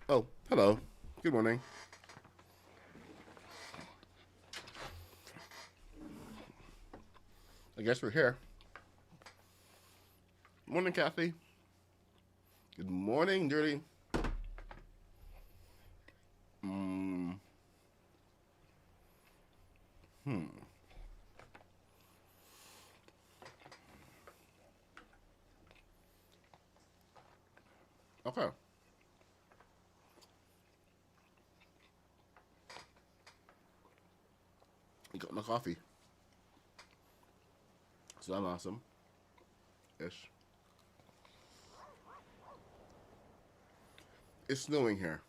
Oh, hello. Good morning. I guess we're here. Morning, Kathy. Good morning, Dirty. Mm, hmm. Okay. I got my coffee. So I'm awesome. Ish. It's snowing here.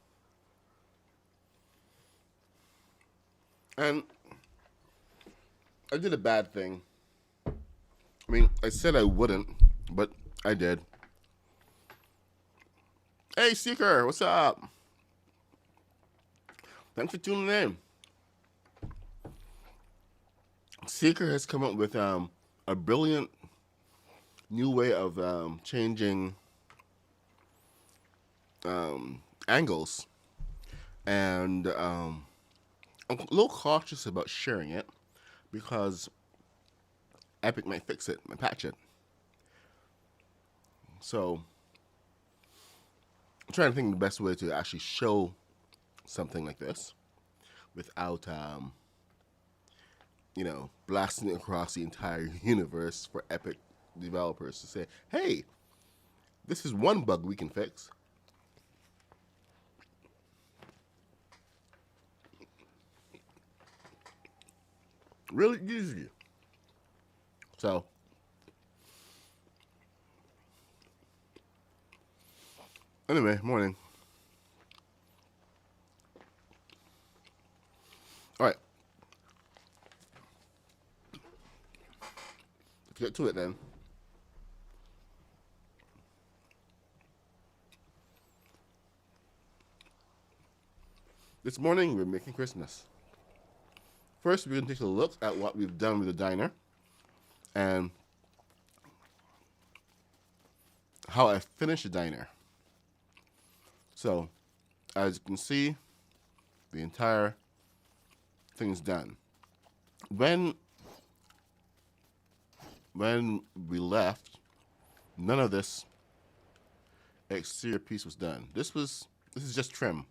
And I did a bad thing. I mean, I said I wouldn't, but I did. Hey, Seeker, what's up? Thanks for tuning in. Seeker has come up with a brilliant new way of changing angles. And I'm a little cautious about sharing it because Epic might fix it and patch it. So I'm trying to think of the best way to actually show something like this without, blasting it across the entire universe for Epic developers to say, hey, this is one bug we can fix. Really easy. So, anyway, morning. All right, let's get to it then. This morning, we're making Christmas. First, we're going to take a look at what we've done with the diner and how I finished the diner. So, as you can see, the entire thing is done. When when we left, none of this exterior piece was done. This is just trim.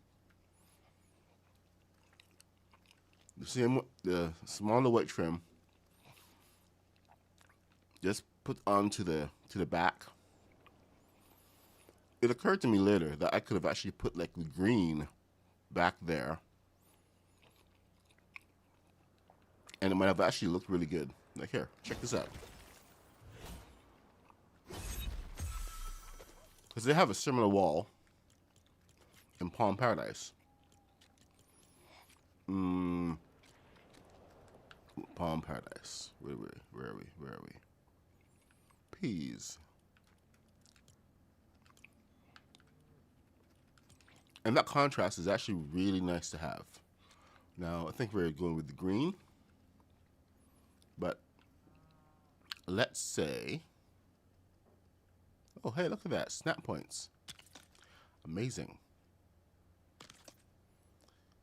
The smaller white trim just put onto the back. It occurred to me later that I could have actually put like the green back there, and it might have actually looked really good. Like here, check this out. Because they have a similar wall in Palm Paradise. Mm, Palm Paradise. Where are we? Where are we? Where are we? Peas. And that contrast is actually really nice to have. Now, I think we're going with the green, but let's say, oh, hey, look at that. Snap points. Amazing.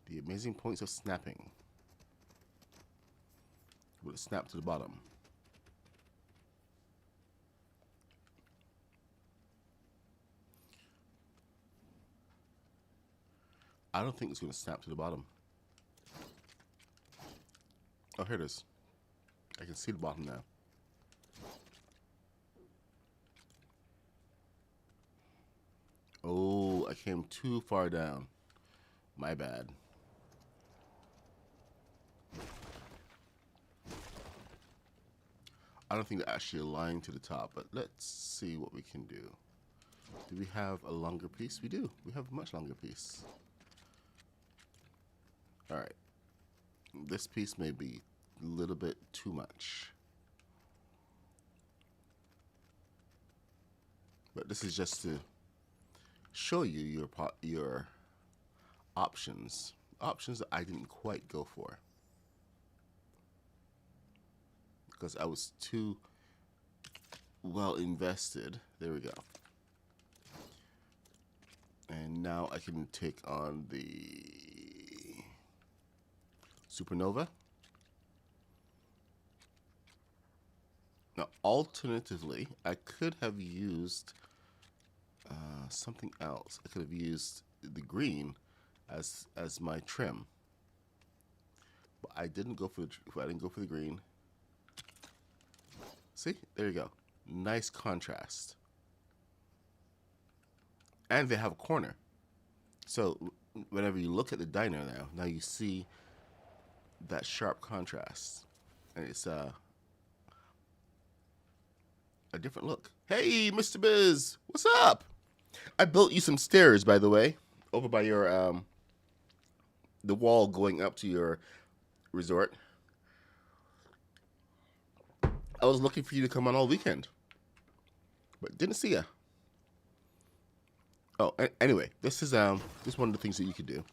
The amazing points of snapping. Will it snap to the bottom? I don't think it's going to snap to the bottom. Oh, here it is. I can see the bottom now. Oh, I came too far down. My bad. I don't think they're actually aligned to the top, but let's see what we can do. Do we have a longer piece? We do. We have a much longer piece. All right. This piece may be a little bit too much. But this is just to show you your options. Options that I didn't quite go for. Because I was too well invested. There we go. And now I can take on the Supernova. Now, alternatively, I could have used something else. I could have used the green as my trim, but I didn't go for the green. See, there you go. Nice contrast, and they have a corner. So whenever you look at the diner now you see that sharp contrast, and it's a different look. Hey, Mr. Biz, what's up? I built you some stairs, by the way, over by your the wall going up to your resort. I was looking for you to come on all weekend, but didn't see ya. Oh, anyway, this is one of the things that you could do.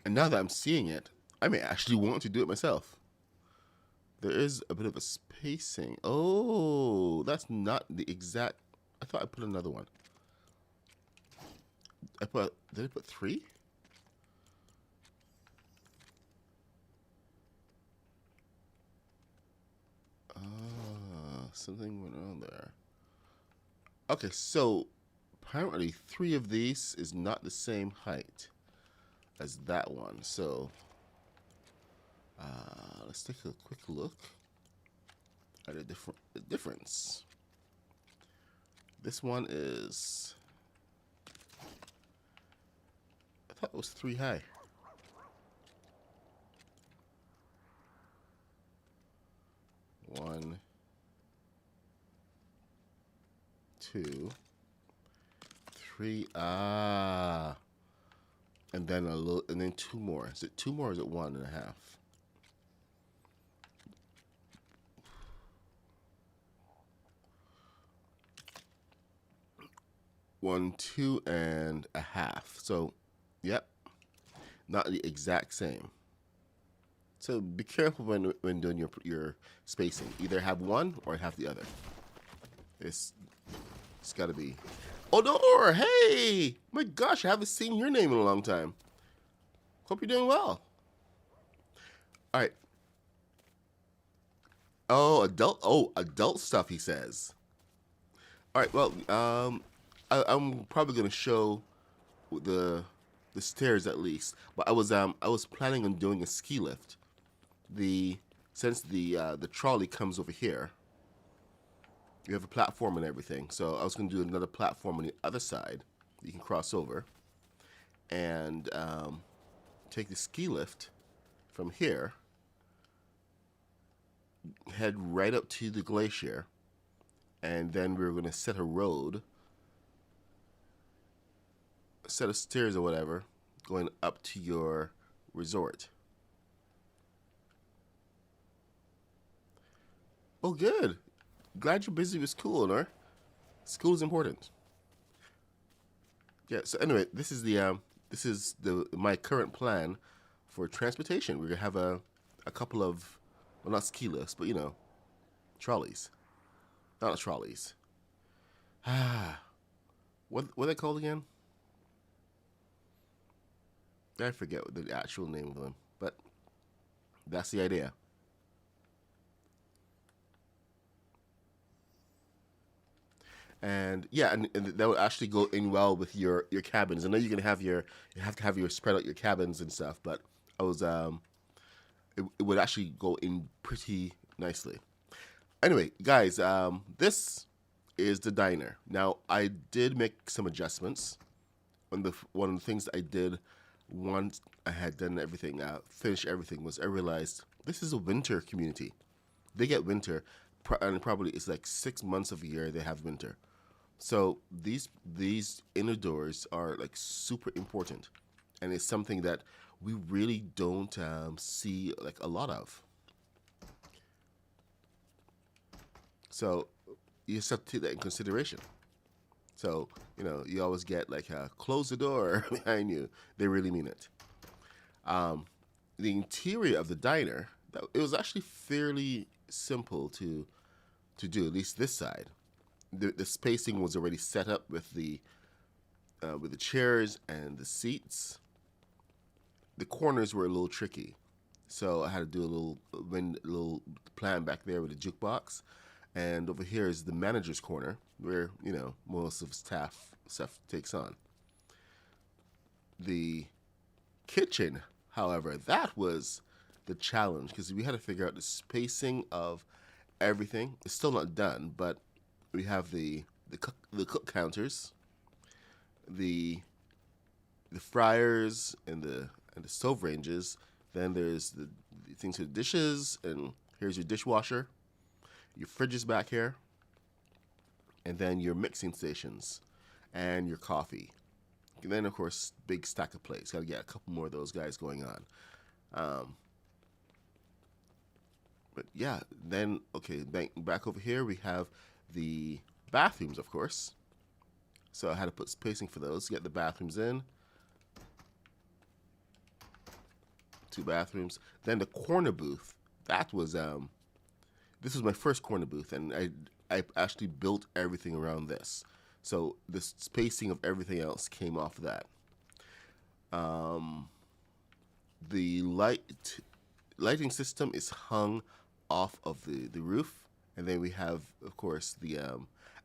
And now that I'm seeing it, I may actually want to do it myself. There is a bit of a spacing. Oh, that's not the exact. I thought I put another one. Did I put 3? Something went on there. Okay, so apparently 3 of these is not the same height as that one. So let's take a quick look at the difference. This one is, I thought it was 3 high. One, 2, 3. And then a little, and then 2 more. Is it 2 more or is it 1.5? 1, 2.5. So, yep, not the exact same. So be careful when doing your spacing. Either have one or have the other. It's got to be. Odor, hey! My gosh, I haven't seen your name in a long time. Hope you're doing well. All right. Oh, adult stuff, he says. All right, well, I'm probably going to show the stairs at least. But I was planning on doing a ski lift. Since the trolley comes over here, you have a platform and everything. So I was going to do another platform on the other side. You can cross over and take the ski lift from here, head right up to the glacier, and then we're going to set a road, a set of stairs or whatever, going up to your resort. Oh, good. Glad you're busy with school, Honor. School is important. Yeah. So anyway, this is my current plan for transportation. We're gonna have a couple of, well, not ski lifts, but trolleys. Not trolleys. What are they called again? I forget the actual name of them, but that's the idea. And yeah, and that would actually go in well with your cabins. I know you have to have your spread out your cabins and stuff, but I was it would actually go in pretty nicely. Anyway, guys, this is the diner. Now I did make some adjustments. One of the things that I did once I had done everything, finished everything, was I realized this is a winter community. They get winter, and probably it's like 6 months of a year they have winter. So these inner doors are like super important, and it's something that we really don't see like a lot of. So you just have to take that in consideration. So you always get like close the door behind you. They really mean it. The interior of the diner, it was actually fairly simple to to do, at least this side. The spacing was already set up with the chairs and the seats. The corners were a little tricky, so I had to do a little plan back there with a jukebox. And over here is the manager's corner, where most of staff stuff takes on. The kitchen, however, that was the challenge because we had to figure out the spacing of everything. It's still not done, but we have the cook counters, the fryers, and the stove ranges. Then there's the things for the dishes, and here's your dishwasher. Your fridge is back here, and then your mixing stations, and your coffee. And then, of course, big stack of plates. Got to get a couple more of those guys going on. But yeah, then, okay, back over here, we have the bathrooms, of course. So I had to put spacing for those, get the bathrooms in. 2 bathrooms. Then the corner booth, that was, this was my first corner booth, and I actually built everything around this. So the spacing of everything else came off of that. The lighting system is hung off of the roof, and then we have, of course, the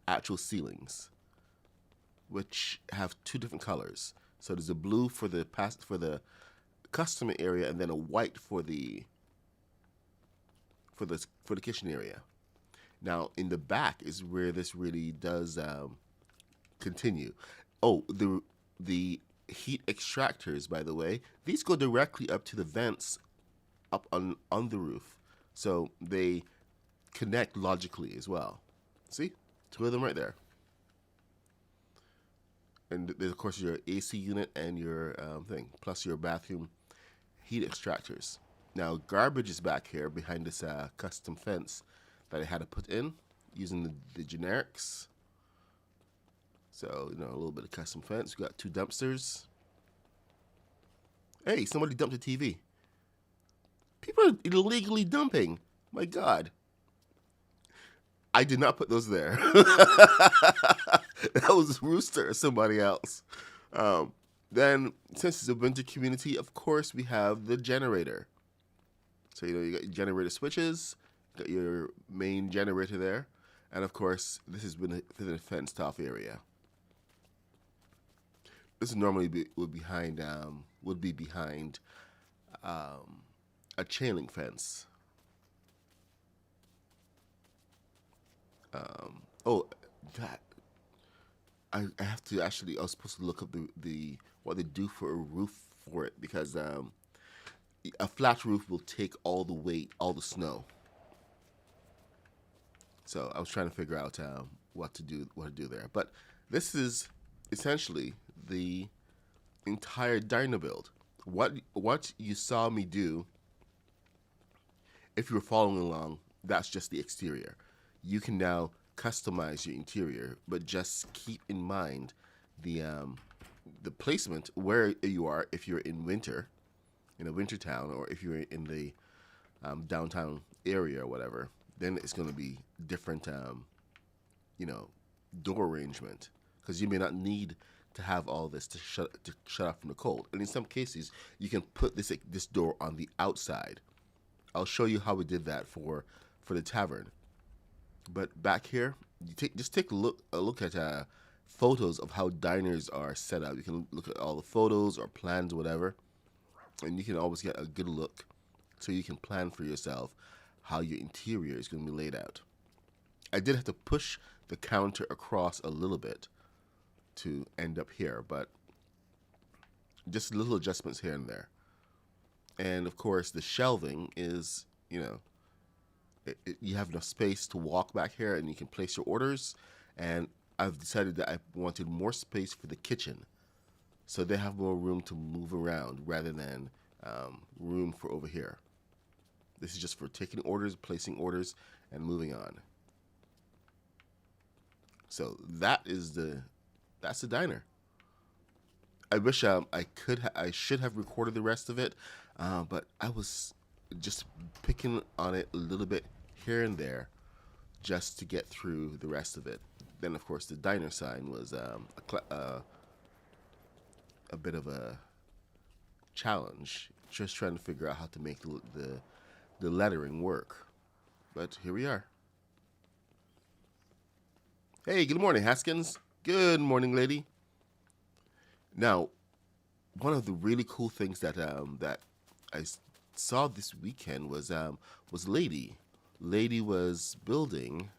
actual ceilings, which have 2 different colors. So there's a blue for the customer area, and then a white for the kitchen area. Now in the back is where this really does continue. Oh, the heat extractors, by the way, these go directly up to the vents up on the roof, so they connect logically as well. See, 2 of them right there. And there's, of course, your AC unit and your thing, plus your bathroom heat extractors. Now, garbage is back here behind this custom fence that I had to put in using the generics. So, a little bit of custom fence. We got 2 dumpsters. Hey, somebody dumped a TV. People are illegally dumping. My God. I did not put those there. That was Rooster or somebody else. Then, since it's a winter community, of course, we have the generator. So, you got your generator switches, got your main generator there, and of course, this has been within a fenced-off area. This would be behind a chain link fence. I have to actually. I was supposed to look up what they do for a roof for it, because a flat roof will take all the weight, all the snow. So I was trying to figure out what to do there. But this is essentially the entire diner build. What you saw me do, if you were following along, that's just the exterior. You can now customize your interior, but just keep in mind the placement where you are. If you're in winter, in a winter town, or if you're in the downtown area or whatever, then it's going to be different, door arrangement, because you may not need to have all this to shut off from the cold. And in some cases, you can put this door on the outside. I'll show you how we did that for the tavern. But back here, just take a look at photos of how diners are set up. You can look at all the photos or plans, whatever, and you can always get a good look, so you can plan for yourself how your interior is going to be laid out. I did have to push the counter across a little bit to end up here, but just little adjustments here and there. And of course, the shelving is, you have enough space to walk back here, and you can place your orders. And I've decided that I wanted more space for the kitchen, so they have more room to move around rather than room for over here. This is just for taking orders, placing orders, and moving on. So that's the diner. I wish I should have recorded the rest of it, but I was just picking on it a little bit here and there, just to get through the rest of it. Then, of course, the diner sign was a bit of a challenge, just trying to figure out how to make the lettering work. But here we are. Hey, good morning, Haskins. Good morning, lady. Now, one of the really cool things that I saw this weekend was Lady. Lady was building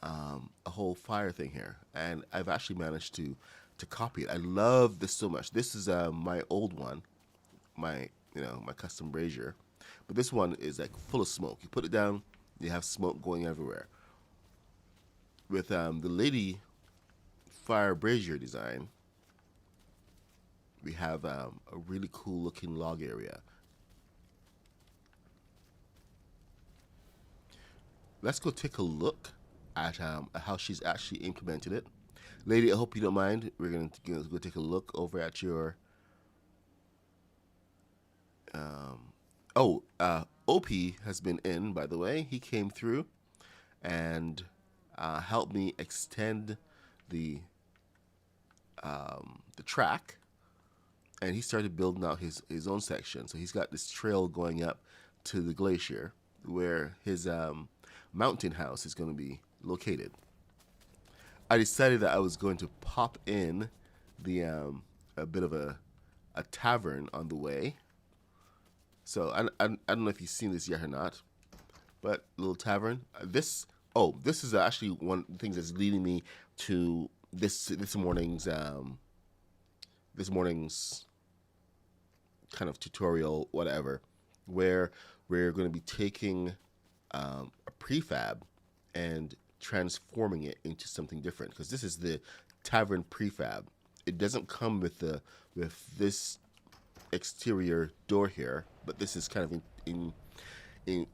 a whole fire thing here, and I've actually managed to copy it. I love this so much. This is my old one, my my custom brazier, but this one is like full of smoke. You put it down, you have smoke going everywhere. With the Lady fire brazier design, we have a really cool looking log area. Let's go take a look at how she's actually implemented it. Lady, I hope you don't mind. We're going to go take a look over at your... OP has been in, by the way. He came through and helped me extend the track, and he started building out his own section. So he's got this trail going up to the glacier where his mountain house is going to be located. I decided that I was going to pop in the a bit of a tavern on the way. So I don't know if you've seen this yet or not, but little tavern. This is actually one of the things that's leading me to this morning's kind of tutorial, whatever, where we're going to be taking a prefab and transforming it into something different, because this is the tavern prefab. It doesn't come with this exterior door here, but this is kind of in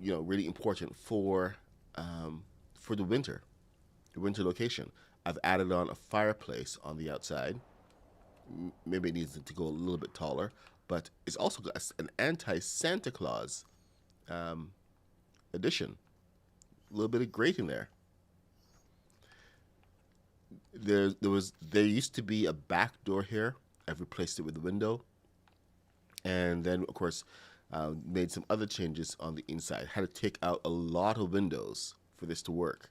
really important for the winter location. I've added on a fireplace on the outside. Maybe it needs to go a little bit taller, but it's also got an anti-Santa Claus addition. A little bit of grating there. There used to be a back door here. I've replaced it with a window, and then of course made some other changes on the inside. Had to take out a lot of windows for this to work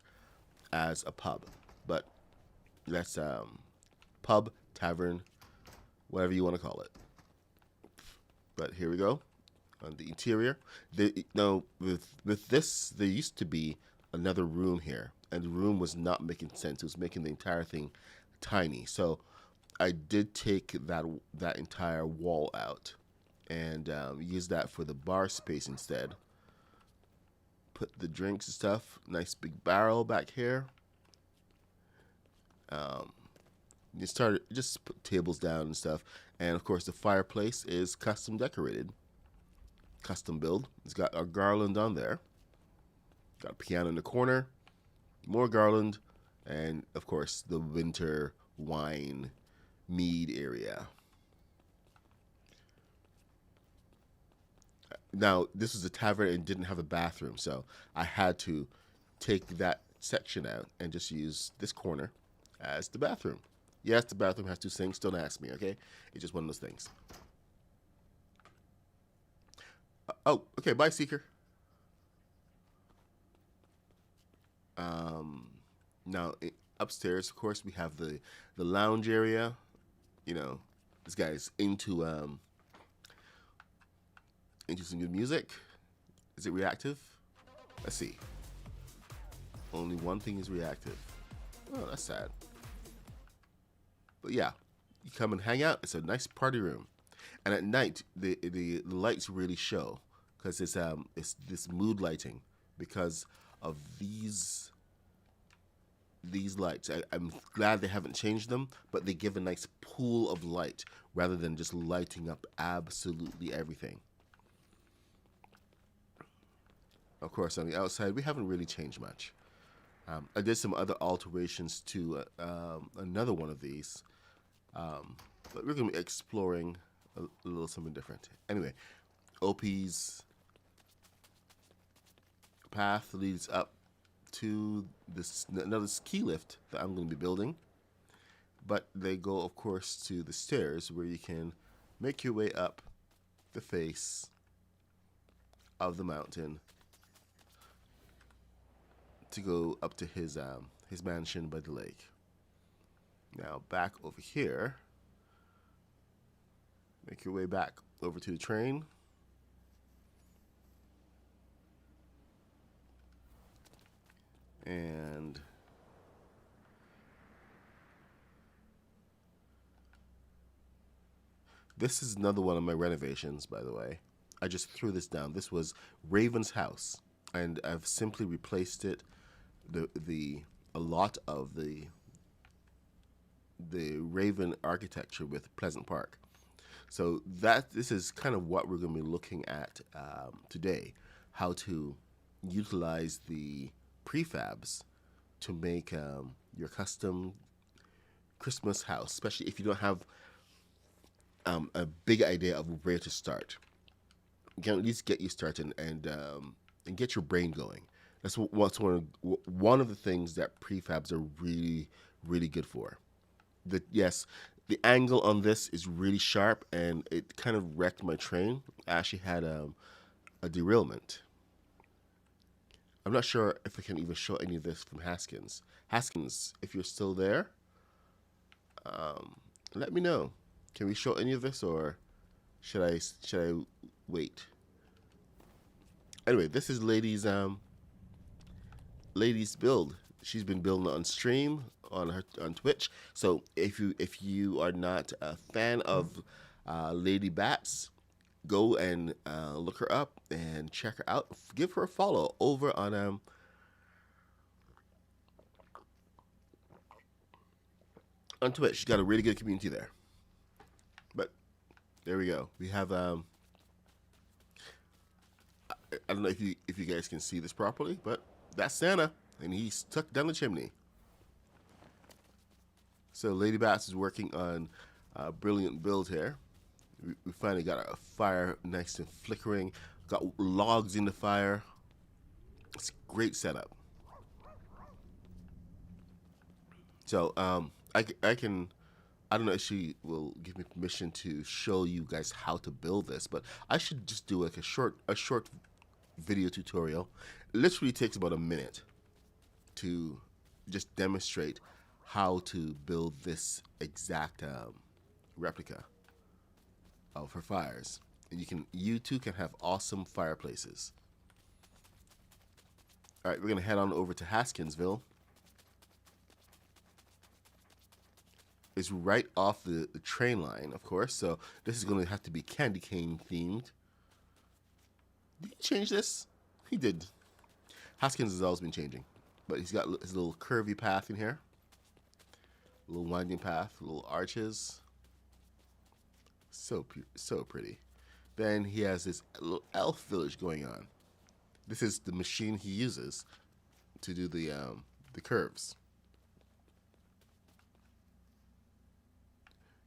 as a pub, but that's pub, tavern, whatever you want to call it. But here we go on the interior. With this, there used to be another room here, and the room was not making sense. It was making the entire thing tiny. So I did take that entire wall out and use that for the bar space instead. Put the drinks and stuff. Nice big barrel back here. Just put tables down and stuff. And of course the fireplace is custom decorated. Custom build. It's got a garland on there. Got a piano in the corner. More garland. And of course the winter wine mead area. Now, this was a tavern and didn't have a bathroom, so I had to take that section out and just use this corner as the bathroom. Yes, the bathroom has two sinks. Don't ask me, okay? It's just one of those things. Okay. Bye, Seeker. Now, upstairs, of course, we have the lounge area. You know, this guy's into some good music. Is it reactive? Let's see. Only one thing is reactive. Oh, that's sad. But yeah, you come and hang out. It's a nice party room, and at night the lights really show, because it's this mood lighting because of these lights. I'm glad they haven't changed them, but they give a nice pool of light rather than just lighting up absolutely everything. Of course, on the outside, we haven't really changed much. I did some other alterations to another one of these, but we're going to be exploring a little something different. Anyway, OP's path leads up to this another ski lift that I'm going to be building. But they go, of course, to the stairs where you can make your way up the face of the mountain to go up to his mansion by the lake. Now back over here, make your way back over to the train. And this is another one of my renovations, by the way. I just threw this down. This was Raven's house, and I've simply replaced it, a lot of the Raven architecture with Pleasant Park. So this is kind of what we're going to be looking at today, how to utilize the prefabs to make your custom Christmas house, especially if you don't have a big idea of where to start. You can at least get you started and get your brain going. That's one of the things that prefabs are really, really good for. Yes, the angle on this is really sharp, and it kind of wrecked my train. I actually had a derailment. I'm not sure if I can even show any of this from Haskins. Haskins, if you're still there, let me know. Can we show any of this, or should I wait? Anyway, this is Lady's build. She's been building on stream on Twitch. So if you are not a fan of Lady Bats, go and look her up and check her out. Give her a follow over on Twitch. She's got a really good community there. But there we go. We have I don't know if you guys can see this properly, but that's Santa, and he's stuck down the chimney. So Lady Bats is working on a brilliant build here. We finally got a fire nice and flickering. Got logs in the fire. It's a great setup. So I don't know if she will give me permission to show you guys how to build this, but I should just do like a short video tutorial. It literally takes about a minute to just demonstrate how to build this exact replica of her fires. And you too can have awesome fireplaces. All right, we're gonna head on over to Haskinsville. It's right off the train line, of course, so this is gonna have to be candy cane themed. Did he change this? He did. Haskins has always been changing, but he's got his little curvy path in here. A little winding path, little arches. So pretty. Then he has this little elf village going on. This is the machine he uses to do the curves.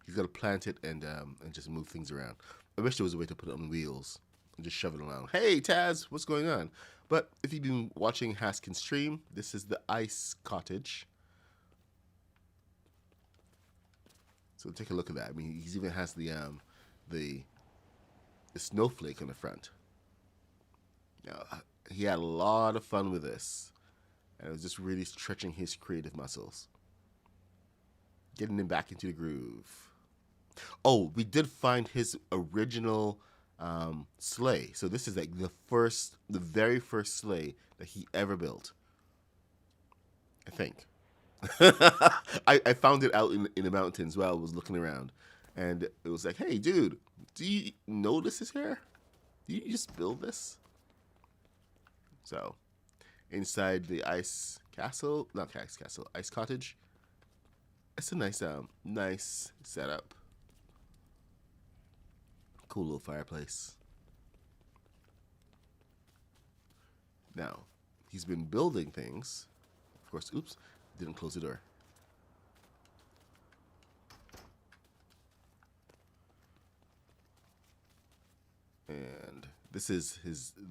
He's got to plant it and just move things around. I wish there was a way to put it on wheels and just shove it around. Hey Taz, what's going on? But if you've been watching Haskins stream, this is the ice cottage. So take a look at that. I mean, he even has the snowflake on the front. Now, he had a lot of fun with this, and it was just really stretching his creative muscles, getting him back into the groove. Oh, we did find his original sleigh. So this is like the very first sleigh that he ever built, I think. I found it out in the mountains while I was looking around, and it was like, hey dude, do you know this is here? Do you just build this? So inside the ice castle, not ice castle, ice cottage, it's a nice setup. Cool little fireplace. Now he's been building things, of course. Oops, didn't close the door. And this is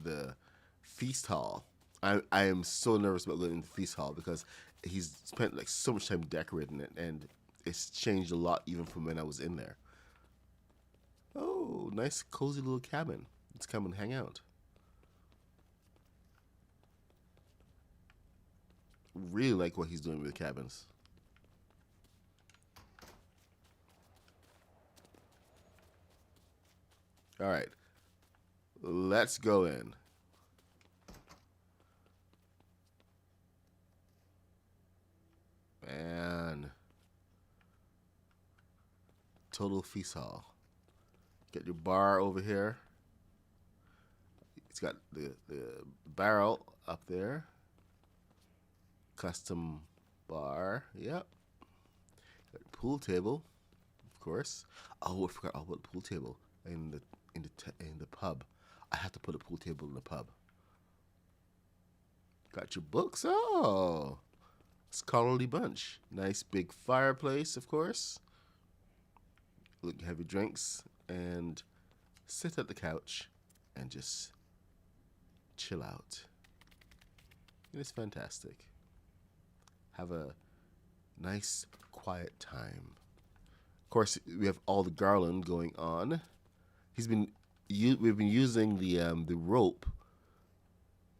the feast hall I am so nervous about going into Feast Hall because he's spent like so much time decorating it, and it's changed a lot even from when I was in there. Oh, nice cozy little cabin. Let's come and hang out. Really like what he's doing with the cabins. All right, let's go in. Man, total feast hall. Get your bar over here. It's got the barrel up there. Custom bar. Yep. Got your pool table, of course. Oh, I forgot all about the pool table in the pub. I have to put a pool table in the pub. Got your books. Oh, scholarly bunch. Nice big fireplace, of course. Look, have your drinks and sit at the couch and just chill out. It is fantastic. Have a nice, quiet time. Of course, we have all the garland going on. We've been using the rope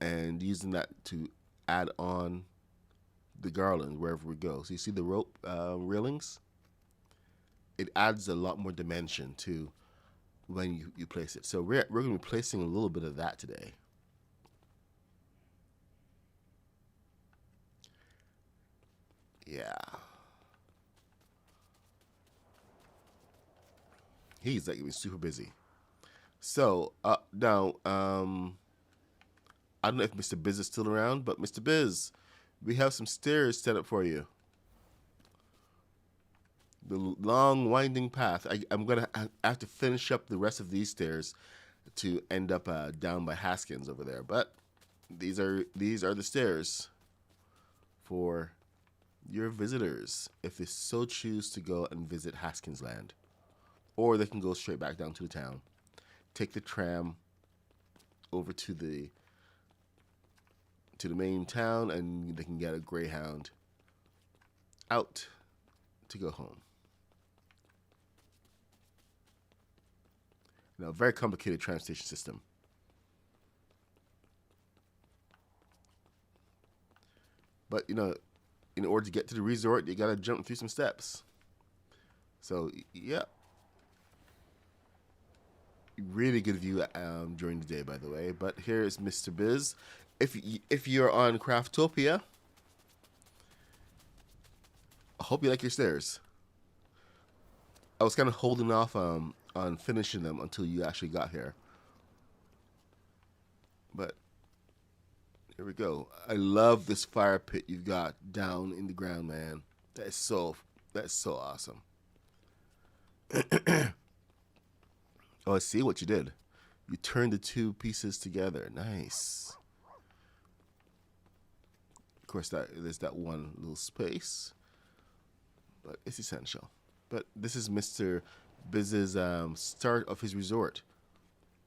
and using that to add on the garland wherever we go. So you see the rope railings? It adds a lot more dimension to when you place it. So we're going to be placing a little bit of that today. Yeah. He's like super busy. So now, I don't know if Mr. Biz is still around, but Mr. Biz, we have some stairs set up for you. The long winding path. I'm gonna have to finish up the rest of these stairs to end up down by Haskins over there. But these are the stairs for your visitors if they so choose to go and visit Haskins Land, or they can go straight back down to the town, take the tram over to the main town, and they can get a Greyhound out to go home. Now, very complicated tram station system. But, in order to get to the resort, you got to jump through some steps. So, yeah. Really good view during the day, by the way. But here is Mr. Biz. If you're on Craftopia, I hope you like your stairs. I was kind of holding off on finishing them until you actually got here. But here we go. I love this fire pit you've got down in the ground, man. That's so awesome. Oh, I see what you did. You turned the two pieces together. Nice. Of course, there's that one little space, but it's essential. But this is Mr. Biz's start of his resort.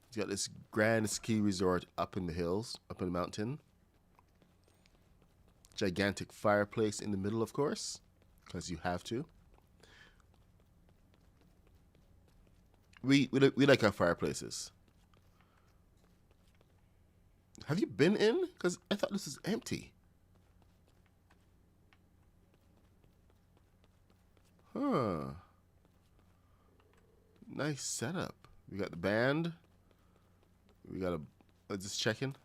He's got this grand ski resort up in the hills, up in the mountain. Gigantic fireplace in the middle, of course, because you have to. We like our fireplaces. Have you been in? Because I thought this was empty. Huh. Nice setup. We got the band. We got just checking.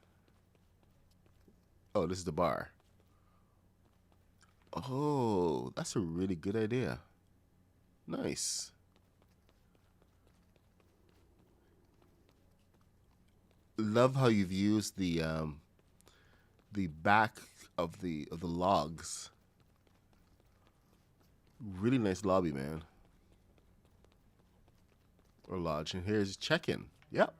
Oh, this is the bar. Oh, that's a really good idea. Nice. Love how you've used the back of the logs. Really nice lobby, man. Or lodge. And here's check-in. Yep.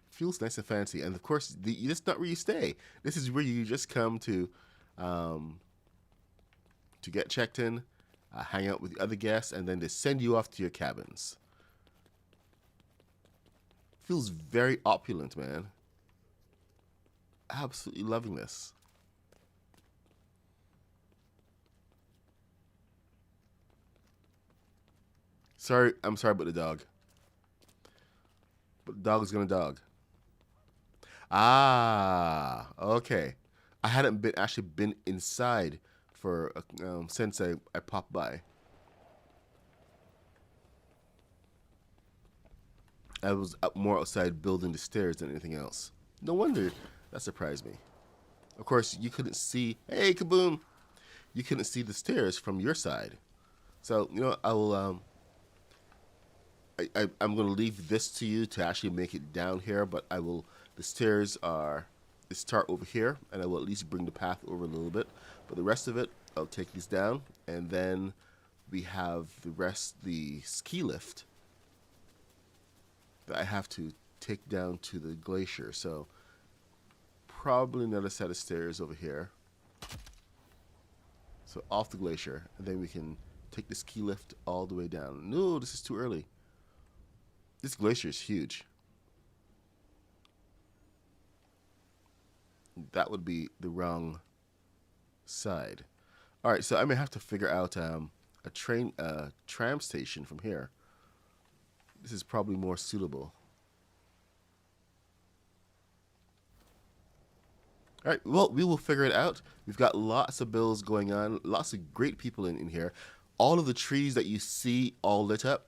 Feels nice and fancy. And of course, that's not where you stay. This is where you just come to get checked in, hang out with the other guests, and then they send you off to your cabins. Feels very opulent, man. absolutely loving this. Sorry, I'm sorry about the dog. But the dog is gonna dog. Ah, okay. I hadn't been actually been inside for since I popped by. I was up more outside building the stairs than anything else. No wonder that surprised me. Of course, you couldn't see. Hey, kaboom! You couldn't see the stairs from your side. So I will. I'm going to leave this to you to actually make it down here, but I will. The stairs are. They start over here, and I will at least bring the path over a little bit. But the rest of it, I'll take these down, and then we have the rest, the ski lift that I have to take down to the glacier. So probably another set of stairs over here. So off the glacier, and then we can take the ski lift all the way down. No, this is too early. This glacier is huge. That would be the wrong side. All right, so I may have to figure out a tram station from here. This is probably more suitable. All right, well, we will figure it out. We've got lots of builds going on, lots of great people in here. All of the trees that you see all lit up,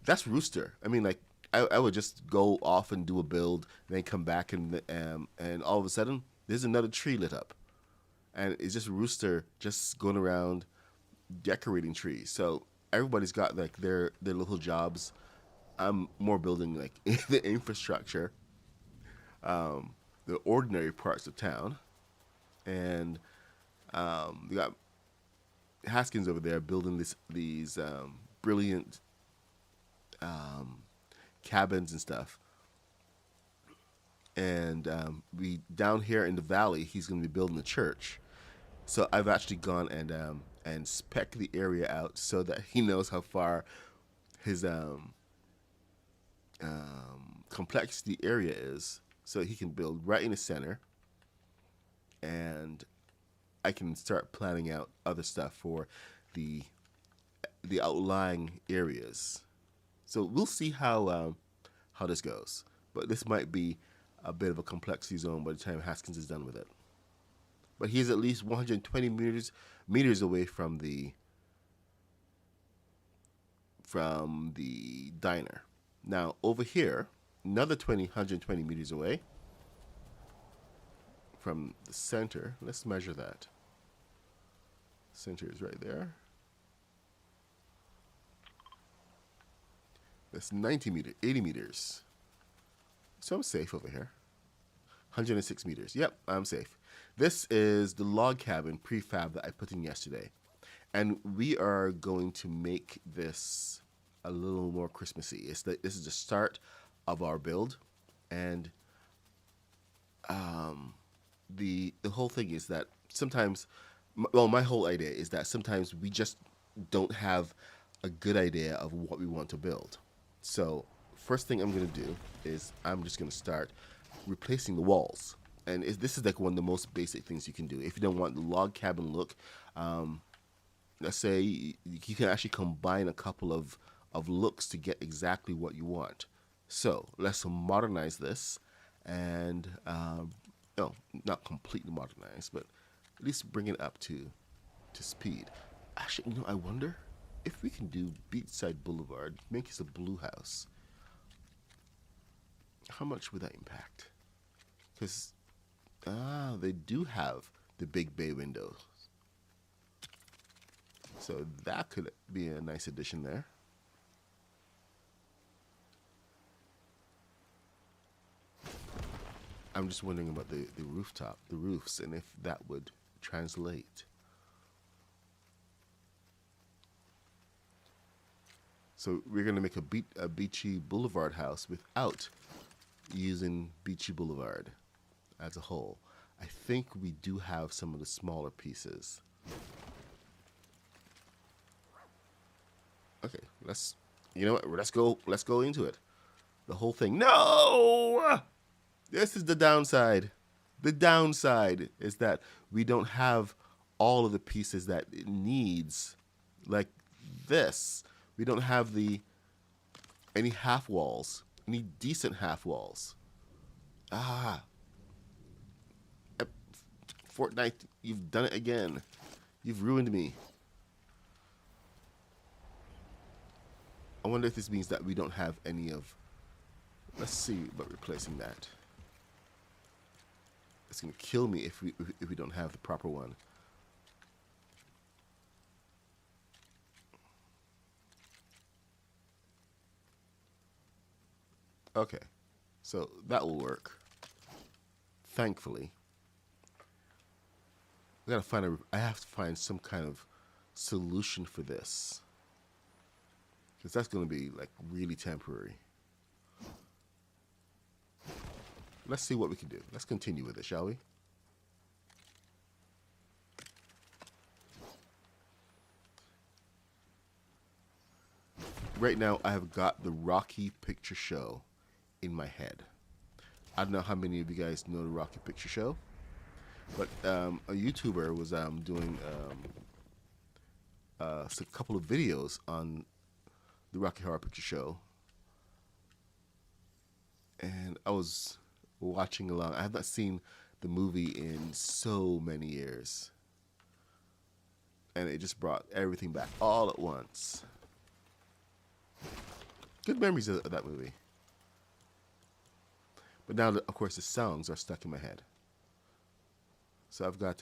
that's Rooster. I mean, like, I would just go off and do a build, and then come back, and all of a sudden, there's another tree lit up. And it's just Rooster just going around decorating trees. So everybody's got, like, their little jobs. I'm more building, like, the infrastructure, the ordinary parts of town. And you got Haskins over there building these brilliant cabins and stuff. And we down here in the valley, he's going to be building a church. So I've actually gone and spec the area out so that he knows how far his complexity area is, so he can build right in the center, and I can start planning out other stuff for the outlying areas. So we'll see how this goes. But this might be a bit of a complexity zone by the time Haskins is done with it. But he's at least 120 meters away from the diner. Now over here, another 120 meters away from the center. Let's measure that. Center is right there. That's 80 meters. So I'm safe over here. 106 meters. Yep, I'm safe. This is the log cabin prefab that I put in yesterday. And we are going to make this a little more Christmassy. This is the start of our build. And the whole thing is that sometimes, well, my whole idea is that sometimes we just don't have a good idea of what we want to build. So first thing I'm going to do is I'm just going to start replacing the walls. And this is like one of the most basic things you can do. If you don't want the log cabin look, let's say you can actually combine a couple of looks to get exactly what you want. So let's modernize this, and no, not completely modernize, but at least bring it up to speed. Actually, I wonder if we can do Beachside Boulevard, make this a blue house. How much would that impact? Because they do have the big bay windows, so that could be a nice addition there. I'm just wondering about the roofs, and if that would translate. So we're going to make a Beachy Boulevard house without using Beachy Boulevard as a whole. I think we do have some of the smaller pieces. Okay, you know what? Let's go into it. The whole thing. No! This is the downside. The downside is that we don't have all of the pieces that it needs, like this. We don't have the any half walls, any decent half walls. Ah, Fortnite, you've done it again. You've ruined me. I wonder if this means that we don't have any of. Let's see about replacing that. It's gonna kill me if we don't have the proper one. Okay, so that will work. Thankfully, I gotta find a. I have to find some kind of solution for this, because that's gonna be like really temporary. Let's see what we can do. Let's continue with it, shall we? Right now, I have got the Rocky Picture Show in my head. I don't know how many of you guys know the Rocky Picture Show, but a YouTuber was doing a couple of videos on the Rocky Horror Picture Show, and I was watching along. I have not seen the movie in so many years, and it just brought everything back all at once. Good memories of that movie. But now, of course, the songs are stuck in my head. So I've got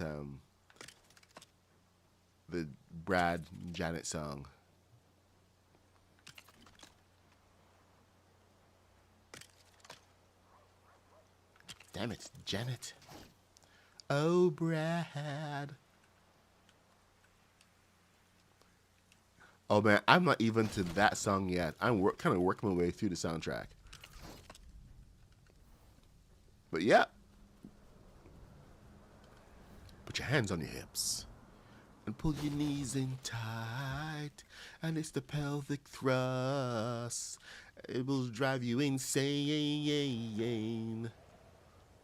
the Brad and Janet song. Damn it, Janet. Oh, Brad. Oh, man, I'm not even to that song yet. I'm kind of working my way through the soundtrack. But yeah. Put your hands on your hips and pull your knees in tight. And it's the pelvic thrust. It will drive you insane.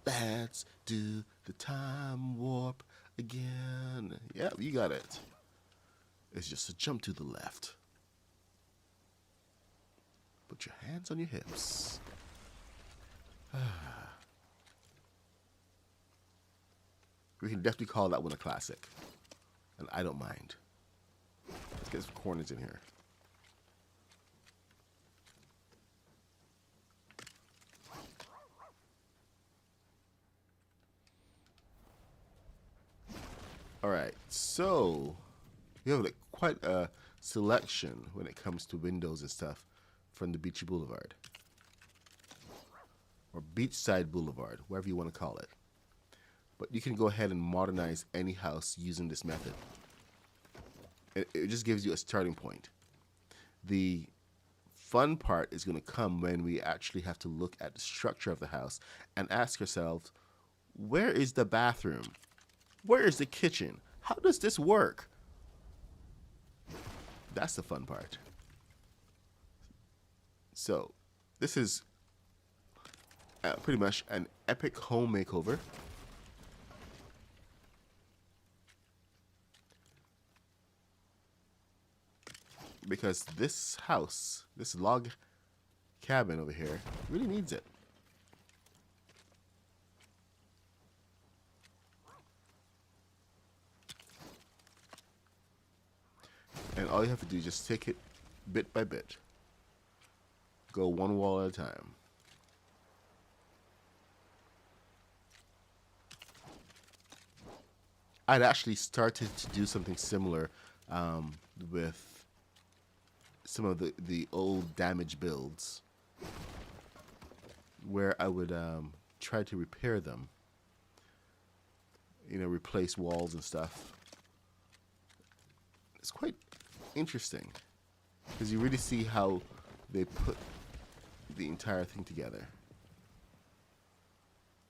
Let's do the time warp again. Yep, you got it. It's just a jump to the left. Put your hands on your hips. We can definitely call that one a classic. And I don't mind. Let's get some corners in here. Alright, so we have like quite a selection when it comes to windows and stuff from the Beachy Boulevard. Or Beachside Boulevard, whatever you want to call it. But you can go ahead and modernize any house using this method. It just gives you a starting point. The fun part is going to come when we actually have to look at the structure of the house and ask ourselves, where is the bathroom? Where is the kitchen? How does this work? That's the fun part. So, this is pretty much an epic home makeover. Because this house, this log cabin over here, really needs it. And all you have to do is just take it bit by bit. Go one wall at a time. I'd actually started to do something similar with some of the old damaged builds, where I would try to repair them. You know, replace walls and stuff. It's quite interesting because you really see how they put the entire thing together.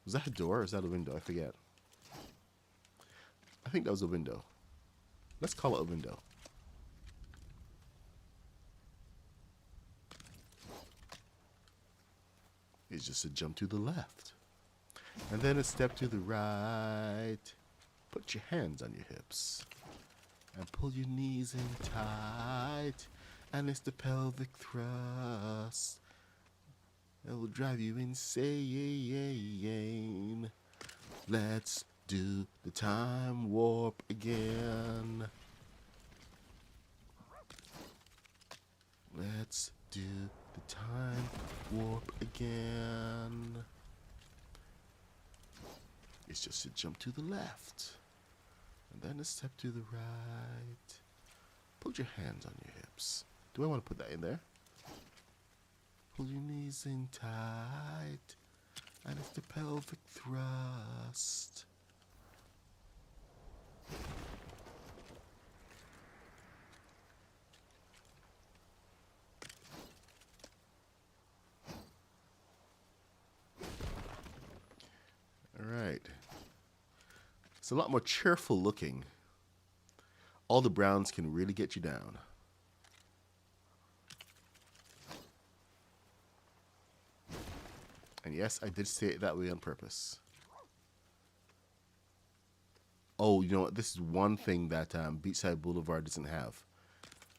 Was that a door or is that a window? I forget. I think that was a window. Let's call it a window. It's just a jump to the left. And then a step to the right. Put your hands on your hips. And pull your knees in tight. And it's the pelvic thrust that will drive you insane. Let's do the time warp again. Let's do the time warp again. It's just a jump to the left. And then a step to the right. Put your hands on your hips. Do I want to put that in there? Pull your knees in tight. And it's the pelvic thrust. All right. It's a lot more cheerful looking. All the browns can really get you down. And yes, I did say it that way on purpose. Oh, you know what? This is one thing that Beachside Boulevard doesn't have.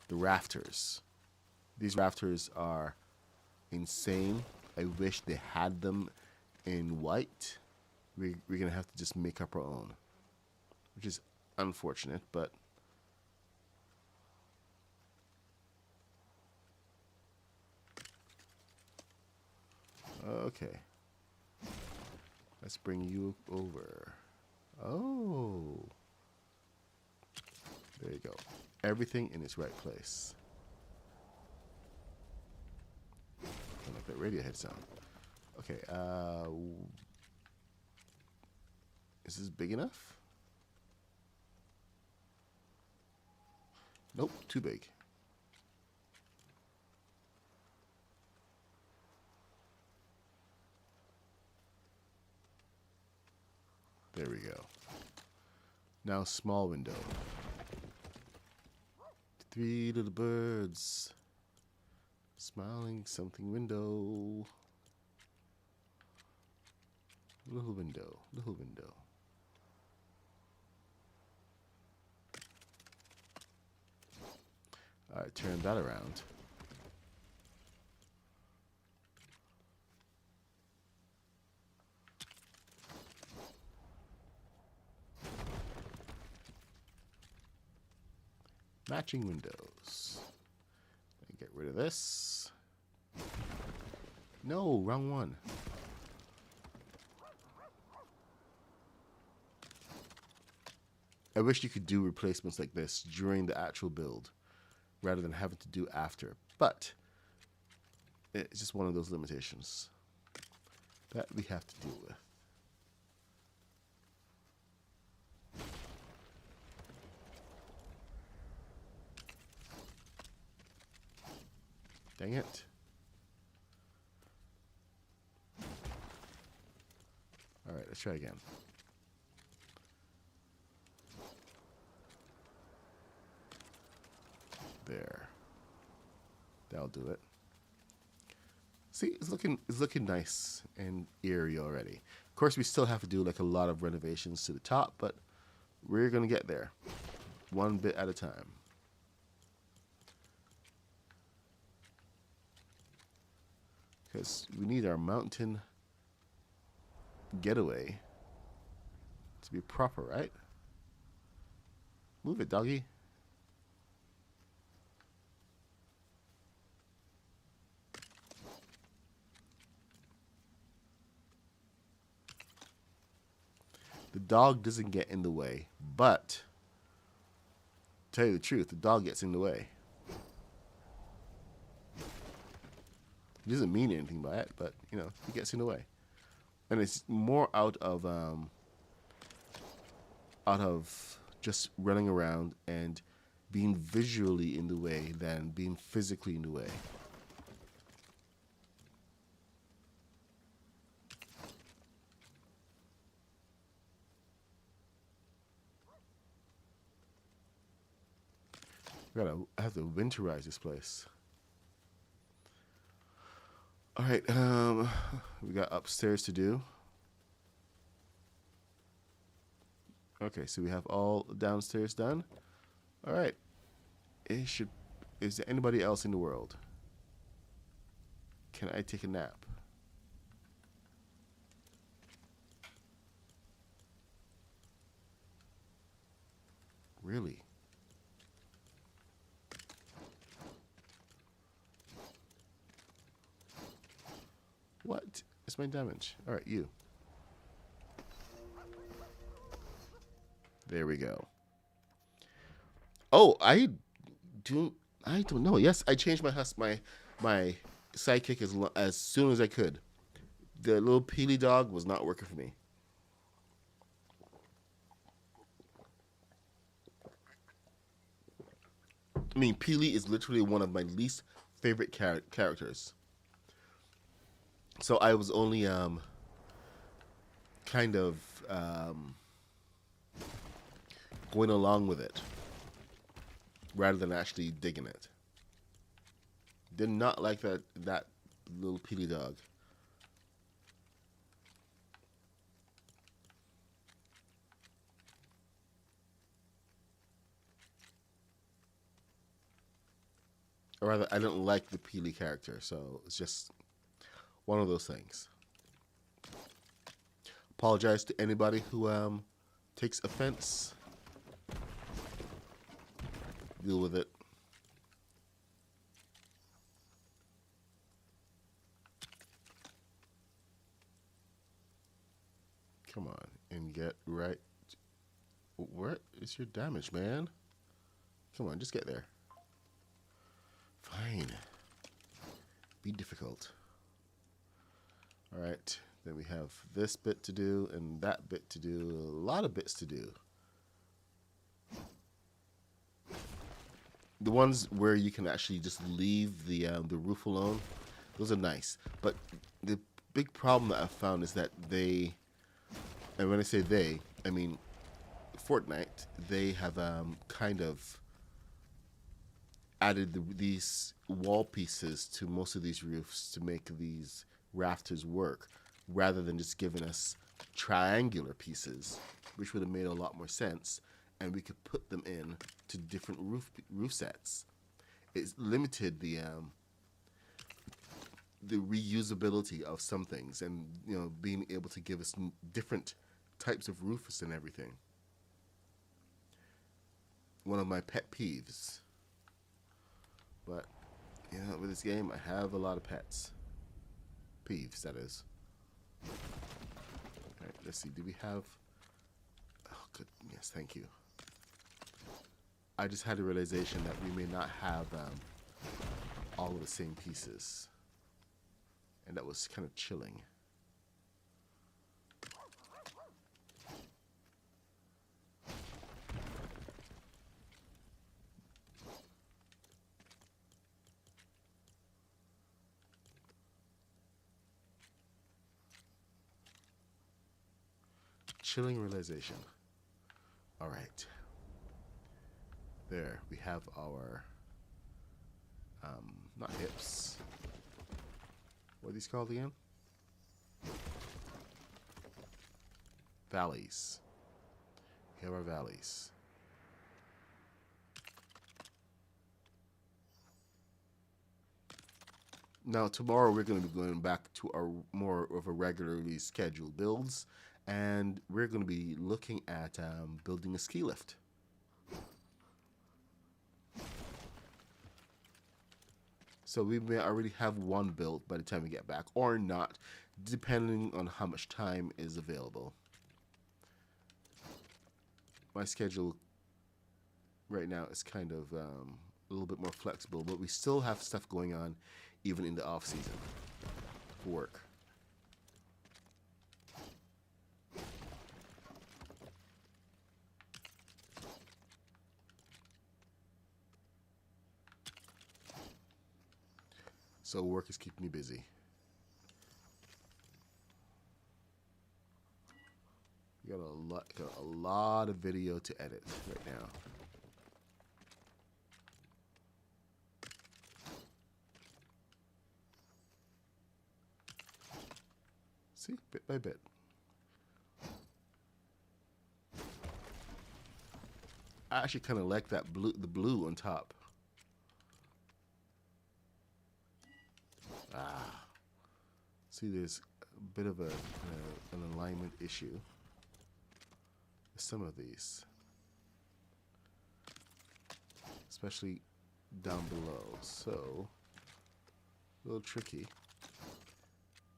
The rafters. These rafters are insane. I wish they had them in white. We're going to have to just make up our own. Which is unfortunate, but... Okay. Let's bring you over. Oh. There you go. Everything in its right place. I like that Radiohead sound. Okay, is this big enough? Nope, too big. There we go. Now small window. 3 little birds. Smiling something window. Little window. Little window. Alright, turn that around. Matching windows. Get rid of this. No, wrong one. I wish you could do replacements like this during the actual build rather than having to do after. But it's just one of those limitations that we have to deal with. Dang it. Alright, let's try again. There. That'll do it. See, it's looking nice and eerie already. Of course, we still have to do like a lot of renovations to the top, but we're gonna get there. One bit at a time. Because we need our mountain getaway to be proper, right? Move it, doggy. The dog doesn't get in the way, but to tell you the truth, the dog gets in the way. He doesn't mean anything by it, but you know, he gets in the way. And it's more out of just running around and being visually in the way than being physically in the way. I have to winterize this place. All right, we got upstairs to do. Okay, so we have all downstairs done. All right. It should. Is there anybody else in the world? Can I take a nap? Really? What is my damage? All right, you. There we go. Oh, do. I don't know. Yes, I changed my sidekick as soon as I could. The little peely dog was not working for me. I mean, Peely is literally one of my least favorite characters. So I was only kind of going along with it rather than actually digging it. Did not like that little Peely dog. Or rather, I don't like the Peely character, so it's just one of those things. Apologize to anybody who takes offense. Deal with it. Come on and get right. Where is your damage, man? Come on, just get there. Fine. Be difficult. All right. Then we have this bit to do and that bit to do. A lot of bits to do. The ones where you can actually just leave the roof alone, those are nice. But the big problem that I've found is that they, and when I say they, I mean Fortnite, they have kind of added these wall pieces to most of these roofs to make these rafters work, rather than just giving us triangular pieces, which would have made a lot more sense, and we could put them in to different roof sets. It's limited the reusability of some things, and being able to give us different types of roofs and everything. One of my pet peeves. But with this game, I have a lot of pets. Peeves, that is. All right, let's see. Do we have? Oh, good. Yes, thank you. I just had a realization that we may not have all of the same pieces, and that was kind of chilling. Chilling realization. All right. There, we have our, not hips. What are these called again? Valleys. We have our valleys. Now, tomorrow we're going to be going back to our more of a regularly scheduled builds, and we're going to be looking at building a ski lift. So we may already have one built by the time we get back, or not, depending on how much time is available. My schedule right now is kind of a little bit more flexible, but we still have stuff going on even in the off season for work. So work is keeping me busy. We got a lot of video to edit right now. See, bit by bit. I actually kind of like that blue, the blue on top. Ah, see, there's a bit of an alignment issue with some of these, especially down below. So a little tricky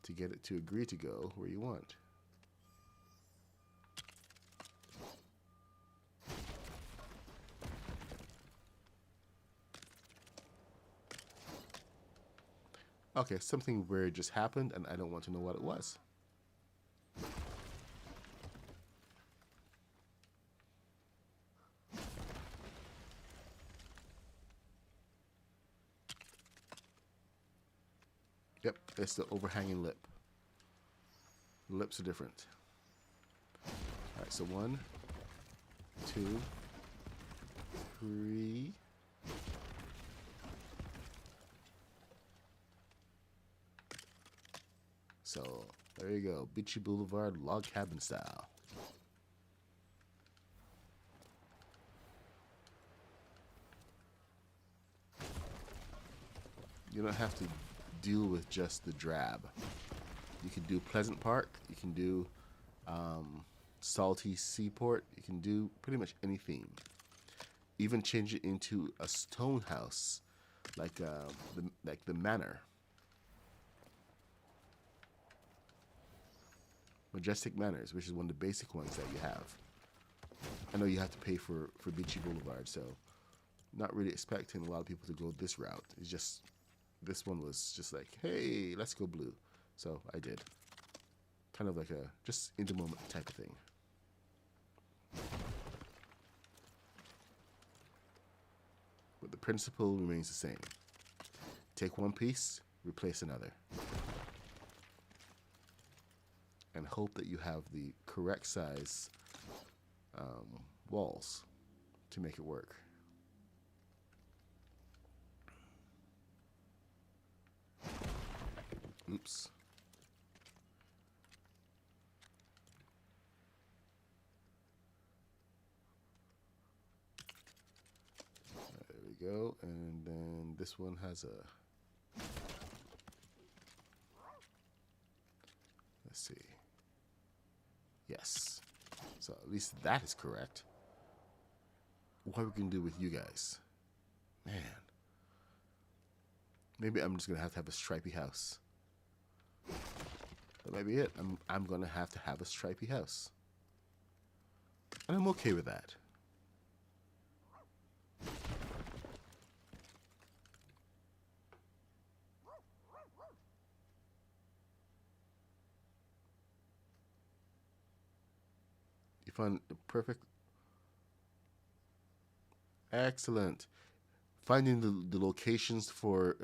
to get it to agree to go where you want. Okay, something weird just happened, and I don't want to know what it was. Yep, it's the overhanging lip. The lips are different. Alright, so 1, 2, 3. So, there you go. Beachy Boulevard log cabin style. You don't have to deal with just the drab. You can do Pleasant Park. You can do Salty Seaport. You can do pretty much any theme. Even change it into a stone house, like the manor. Majestic Manors, which is one of the basic ones that you have. I know you have to pay for Beachy Boulevard, so not really expecting a lot of people to go this route. It's just, this one was just like, hey, let's go blue. So I did. Kind of like a just in the moment type of thing. But the principle remains the same. Take one piece, replace another. And hope that you have the correct size walls to make it work. Oops. There we go. And then this one has a... Let's see. Yes. So at least that is correct. What are we going to do with you guys? Man. Maybe I'm just going to have a stripy house. That might be it. I'm going to have a stripy house. And I'm okay with that. You found the perfect... Excellent. Finding the locations for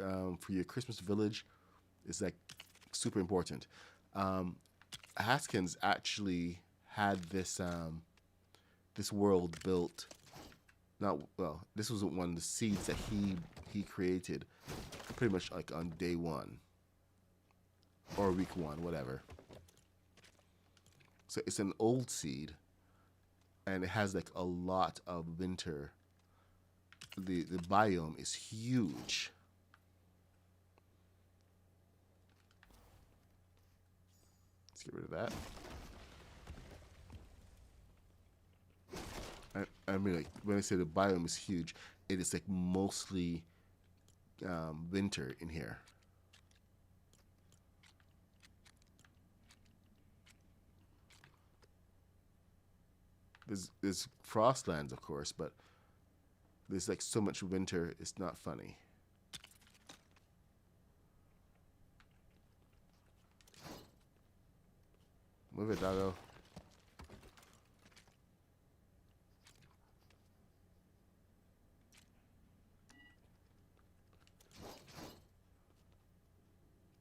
your Christmas village is like super important. Haskins actually had this this world built. Not well. This was one of the seeds that he created, pretty much like on day 1 or week 1, whatever. So it's an old seed, and it has like a lot of winter. The biome is huge. Let's get rid of that. I mean, like, when I say the biome is huge, it is like mostly winter in here. There's Frostlands, of course, but there's like so much winter, it's not funny. Move it, doggo.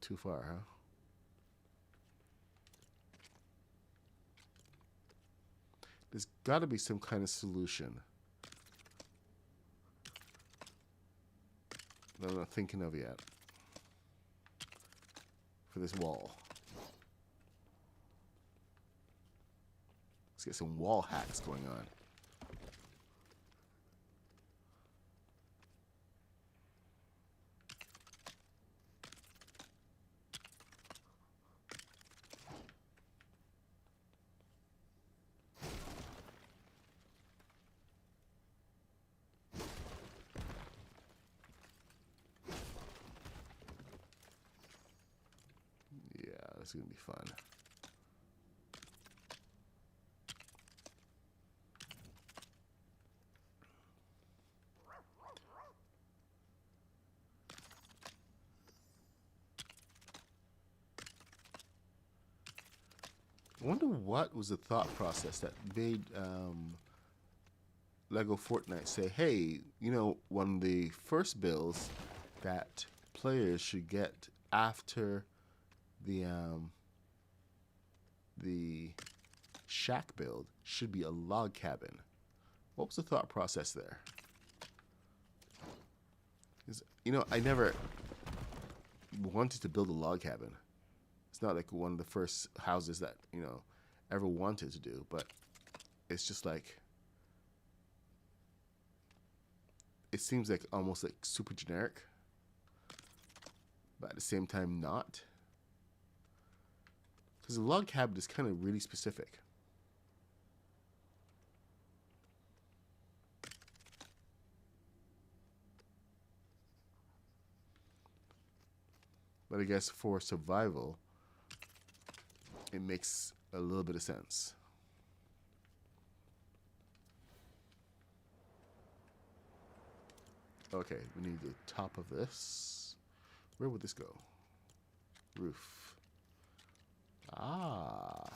Too far, huh? There's got to be some kind of solution that I'm not thinking of yet for this wall. Let's get some wall hacks going on. That's gonna be fun. I wonder what was the thought process that made Lego Fortnite say, hey, you know, one of the first builds that players should get after the shack build should be a log cabin. What was the thought process there? 'Cause, you know, I never wanted to build a log cabin. It's not like one of the first houses that, you know, ever wanted to do, but it's just like, it seems like almost like super generic, but at the same time not. Because a log cabin is kind of really specific. But I guess for survival, it makes a little bit of sense. Okay, we need the top of this. Where would this go? Roof. Ah.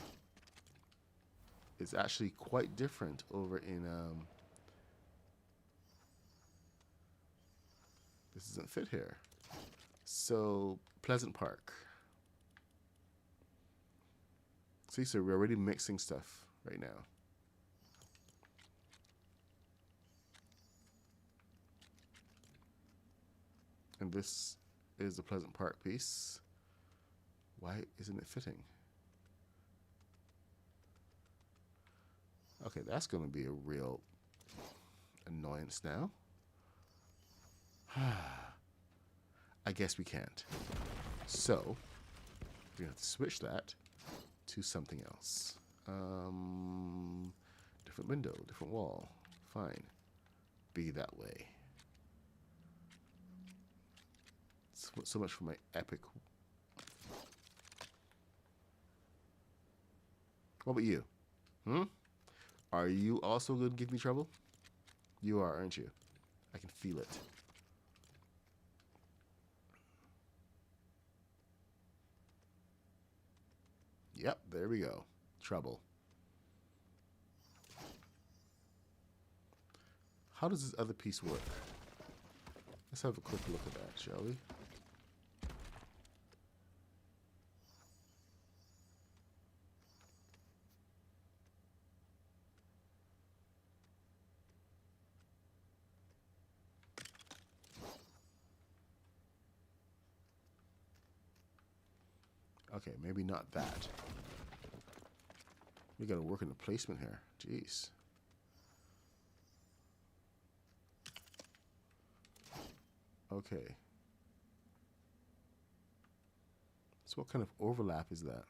It's actually quite different over in this doesn't fit here. So Pleasant Park. See, so we're already mixing stuff right now. And this is the Pleasant Park piece. Why isn't it fitting? Okay, that's going to be a real annoyance now. I guess we can't. So, we have to switch that to something else. Different window, different wall. Fine. Be that way. So much for my epic. What about you? Are you also going to give me trouble? You are, aren't you? I can feel it. Yep, there we go. Trouble. How does this other piece work? Let's have a quick look at that, shall we? Okay, maybe not that. We gotta work in the placement here. Jeez. Okay. So what kind of overlap is that?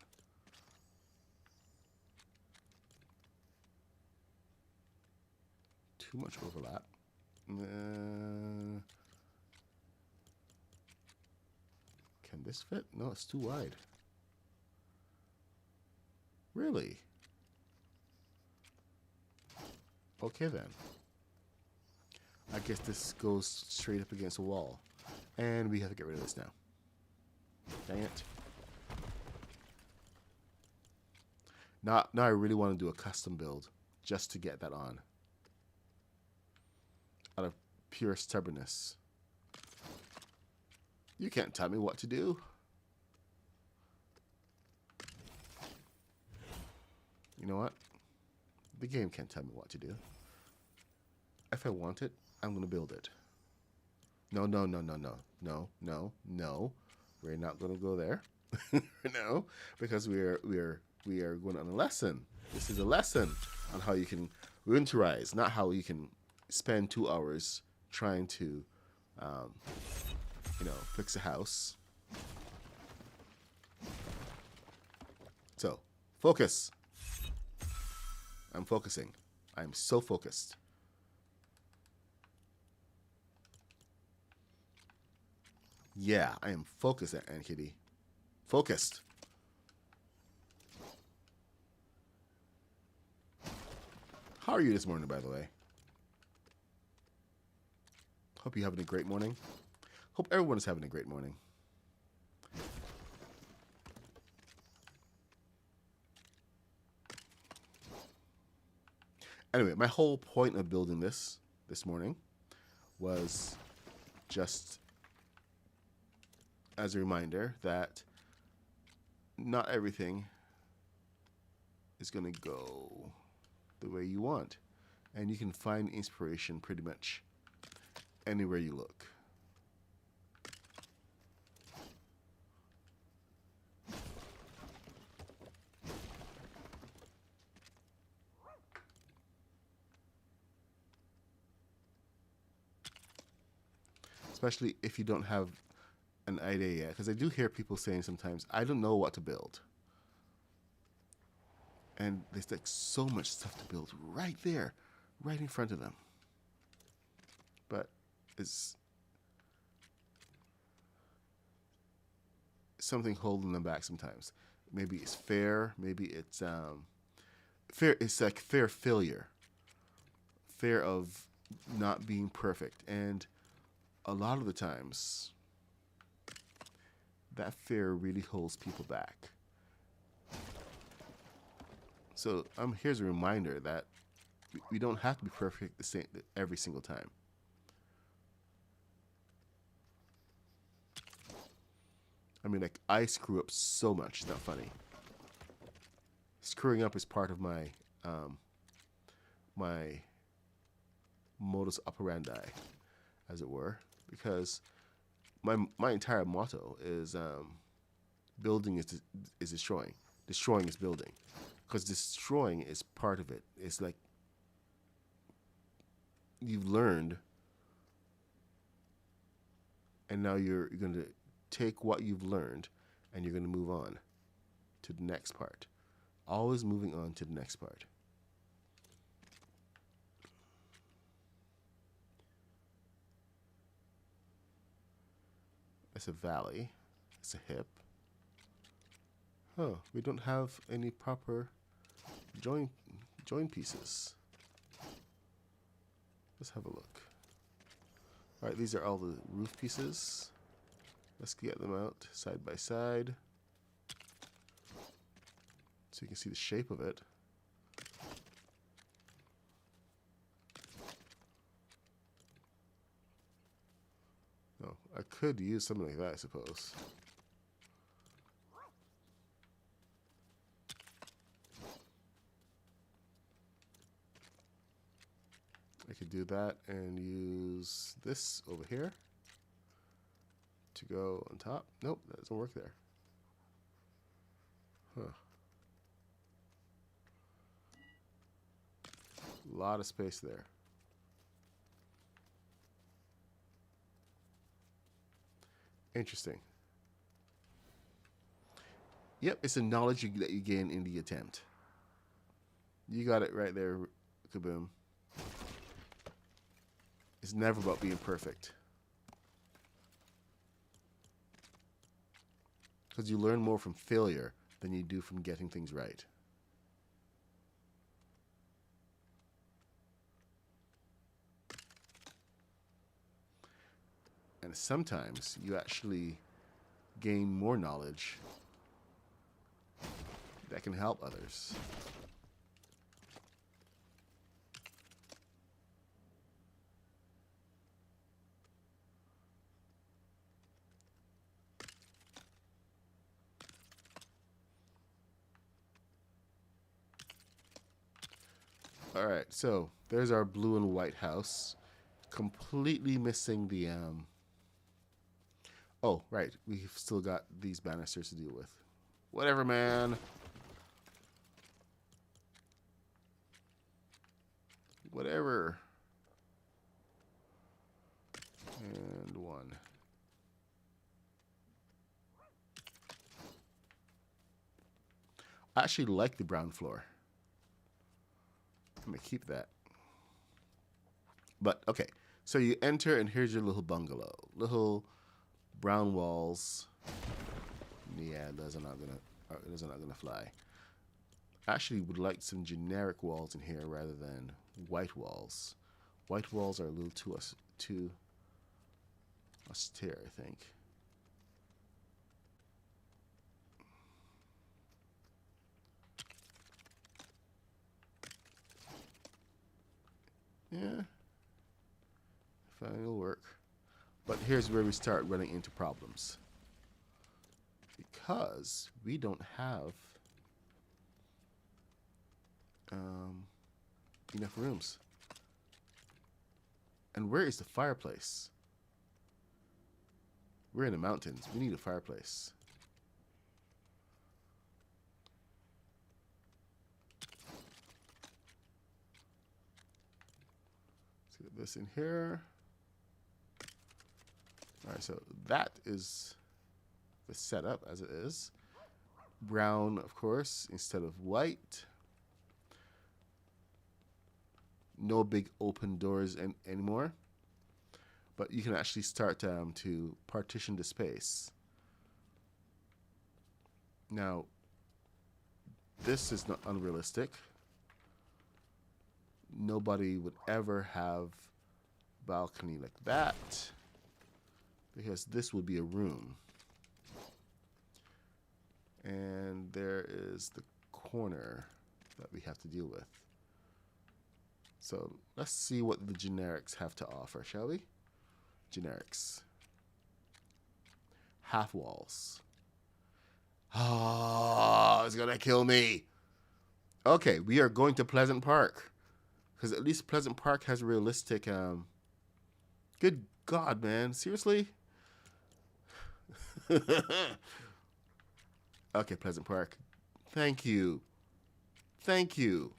Too much overlap. Can this fit? No, it's too wide. Really? Okay then. I guess this goes straight up against the wall. And we have to get rid of this now. Dang it. Now I really want to do a custom build just to get that on. Out of pure stubbornness. You can't tell me what to do. You know what? The game can't tell me what to do. If I want it, I'm going to build it. No, no, no, no, no. No, no, no. We're not going to go there. No, because we are going on a lesson. This is a lesson on how you can winterize, not how you can spend 2 hours trying to, fix a house. So, focus. I'm focusing. I'm so focused. Yeah, I am focused, Aunt Kitty. Focused. How are you this morning, by the way? Hope you're having a great morning. Hope everyone is having a great morning. Anyway, my whole point of building this morning was just as a reminder that not everything is going to go the way you want. And you can find inspiration pretty much anywhere you look. Especially if you don't have an idea yet. Because I do hear people saying sometimes, I don't know what to build. And there's like so much stuff to build right there, right in front of them. But it's something holding them back sometimes. Maybe it's fear. Maybe it's fear. It's like fear failure, fear of not being perfect, and a lot of the times that fear really holds people back. So here's a reminder that we don't have to be perfect the same every single time. I mean, like, I screw up so much. It's not funny. Screwing up is part of my my modus operandi, as it were, because my entire motto is building is destroying. Destroying is building. Because destroying is part of it. It's like you've learned, and now you're going to take what you've learned and you're going to move on to the next part. Always moving on to the next part. It's a valley. It's a hip. Huh, we don't have any proper join pieces. Let's have a look. All right, these are all the roof pieces. Let's get them out side by side so you can see the shape of it. Oh, I could use something like that, I suppose. I could do that and use this over here to go on top. Nope, that doesn't work there. Huh. A lot of space there. Interesting. Yep, it's the knowledge that you gain in the attempt. You got it right there, Kaboom. It's never about being perfect. Because you learn more from failure than you do from getting things right. And sometimes you actually gain more knowledge that can help others. All right, so there's our blue and white house. Completely missing the oh, right, we've still got these banisters to deal with. Whatever, man. Whatever. And one. I actually like the brown floor. I'm gonna keep that. But okay, so you enter and here's your little bungalow. Little brown walls. Yeah, those are not gonna fly. Actually would like some generic walls in here rather than white walls. White walls are a little too austere, I think. Yeah, fine, it'll work. But here's where we start running into problems. Because we don't have enough rooms. And where is the fireplace? We're in the mountains. We need a fireplace. Let's get this in here. Alright, so that is the setup as it is. Brown, of course, instead of white. No big open doors anymore. But you can actually start to partition the space. Now, this is not unrealistic. Nobody would ever have a balcony like that, because this would be a room. And there is the corner that we have to deal with. So let's see what the generics have to offer, shall we? Generics. Half walls. Oh, it's gonna kill me. Okay, we are going to Pleasant Park. Because at least Pleasant Park has realistic, good God, man. Seriously? Okay, Pleasant Park. Thank you. Thank you.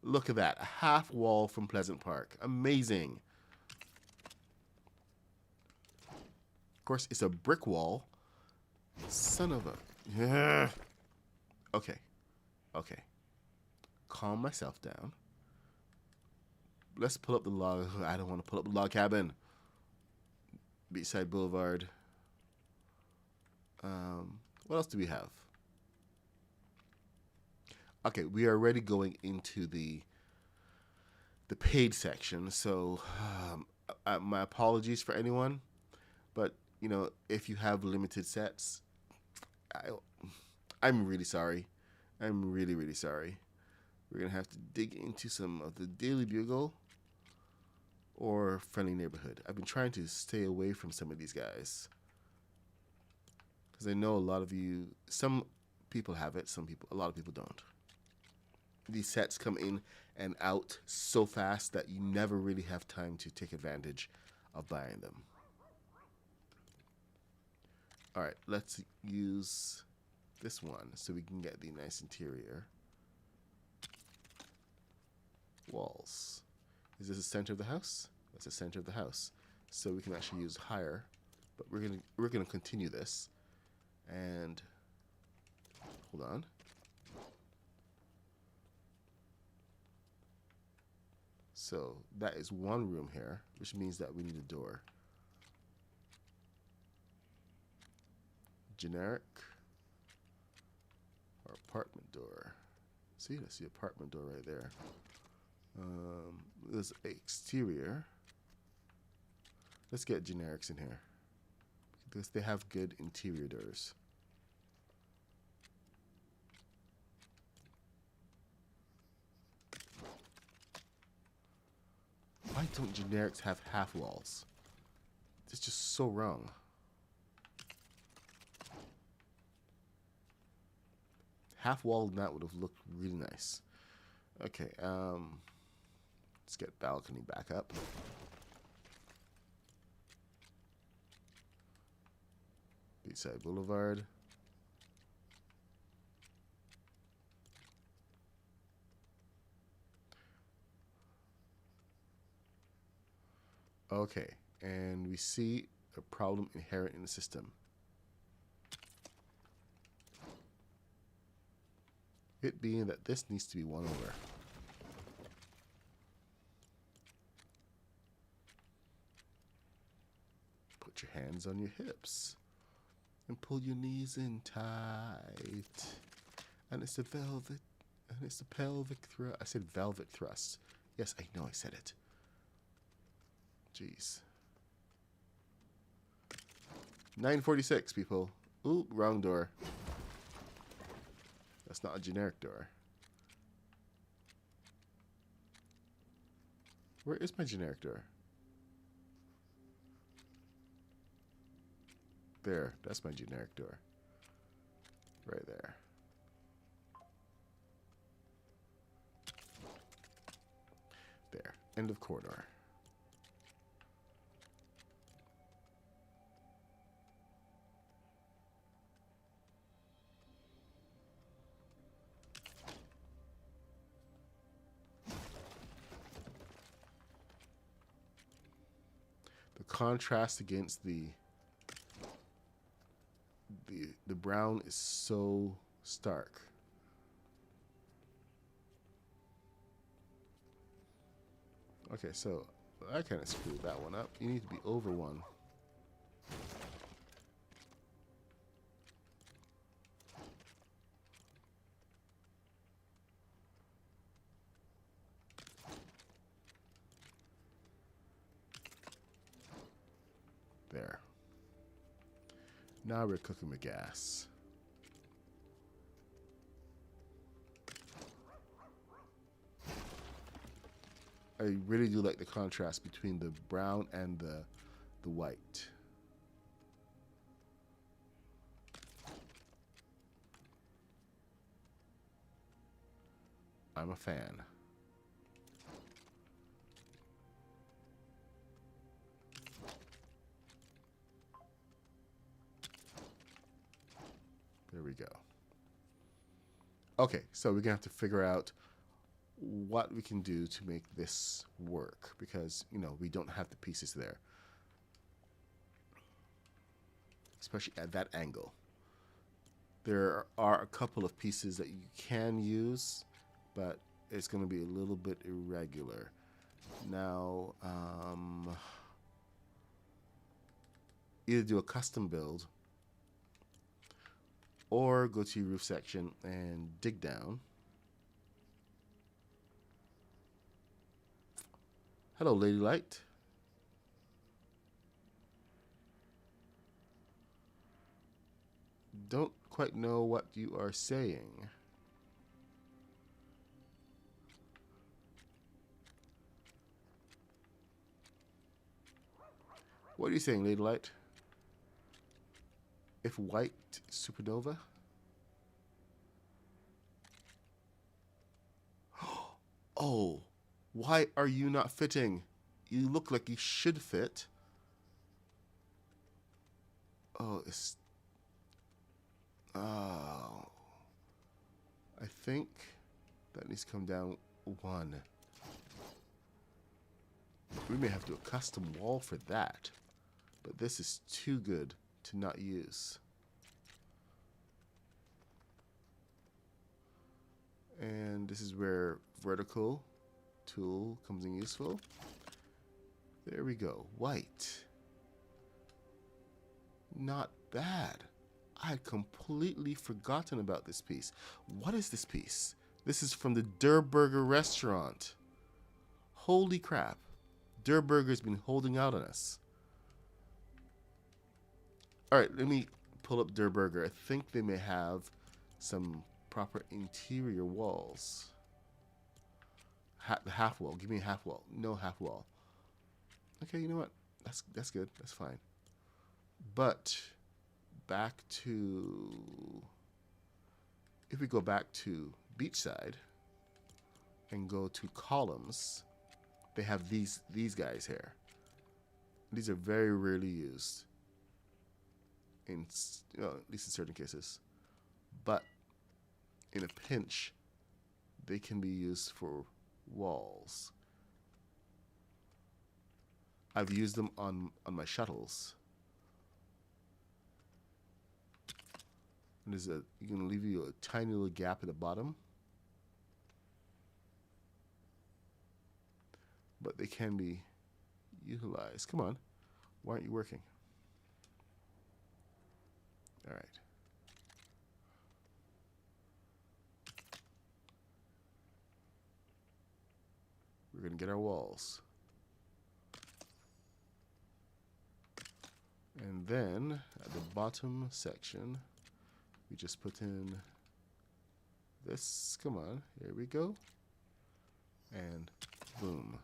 Look at that. A half wall from Pleasant Park. Amazing. Of course, it's a brick wall. Son of a... Yeah. Okay. Okay. Calm myself down. Let's pull up the log. I don't want to pull up the log cabin. Beachside Boulevard. What else do we have? Okay, we are already going into the paid section. So my apologies for anyone, but you know, if you have limited sets, I'm really sorry. I'm really sorry. We're gonna have to dig into some of the Daily Bugle or Friendly Neighborhood. I've been trying to stay away from some of these guys because I know a lot of you, some people have it, a lot of people don't. These sets come in and out so fast that you never really have time to take advantage of buying them. All right, let's use this one so we can get the nice interior. Walls. Is this the center of the house? That's the center of the house. So we can actually use higher, but we're gonna continue this. And hold on. So that is one room here, which means that we need a door. Generic or apartment door. See, that's the apartment door right there. There's exterior. Let's get generics in here because they have good interior doors. Why don't generics have half walls? It's just so wrong. Half wall that would have looked really nice. Okay, let's get balcony back up. Beachside Boulevard. Okay, and we see a problem inherent in the system. It being that this needs to be won over. Put your hands on your hips and pull your knees in tight. And it's a velvet And it's the pelvic thrust. I said velvet thrust. Yes, I know I said it. Jeez. 946, people. Ooh, wrong door. That's not a generic door. Where is my generic door? There, that's my generic door. Right there. There. End of corridor. The contrast against the brown is so stark. Okay, so I kind of screwed that one up. You need to be over one. There. Now we're cooking with gas. I really do like the contrast between the brown and the white. I'm a fan. There we go. Okay, so we're gonna have to figure out what we can do to make this work, because, you know, we don't have the pieces there, especially at that angle. There are a couple of pieces that you can use, but it's going to be a little bit irregular. Now, either do a custom build or go to your roof section and dig down. Hello, Lady Light. Don't quite know what you are saying. What are you saying, Lady Light? If white supernova? Oh, why are you not fitting? You look like you should fit. Oh, it's... Oh. I think that needs to come down one. We may have to do a custom wall for that. But this is too good to not use. And this is where vertical tool comes in useful. There we go. White. Not bad. I had completely forgotten about this piece. What is this piece? This is from the Der Burger restaurant. Holy crap. Der Burger's been holding out on us. Alright, let me pull up Der Burger. I think they may have some proper interior walls. Half wall. Give me a half wall. No half wall. Okay, you know what? That's good. That's fine. But back to... If we go back to Beachside and go to columns, they have these guys here. These are very rarely used, in, you know, at least in certain cases. But in a pinch, they can be used for walls. I've used them on my shuttles. And there's a, you can leave you a tiny little gap at the bottom. But they can be utilized. Come on. Why aren't you working? All right. we're going to get our walls. And then at the bottom section, we just put in this. Come on, here we go. And boom.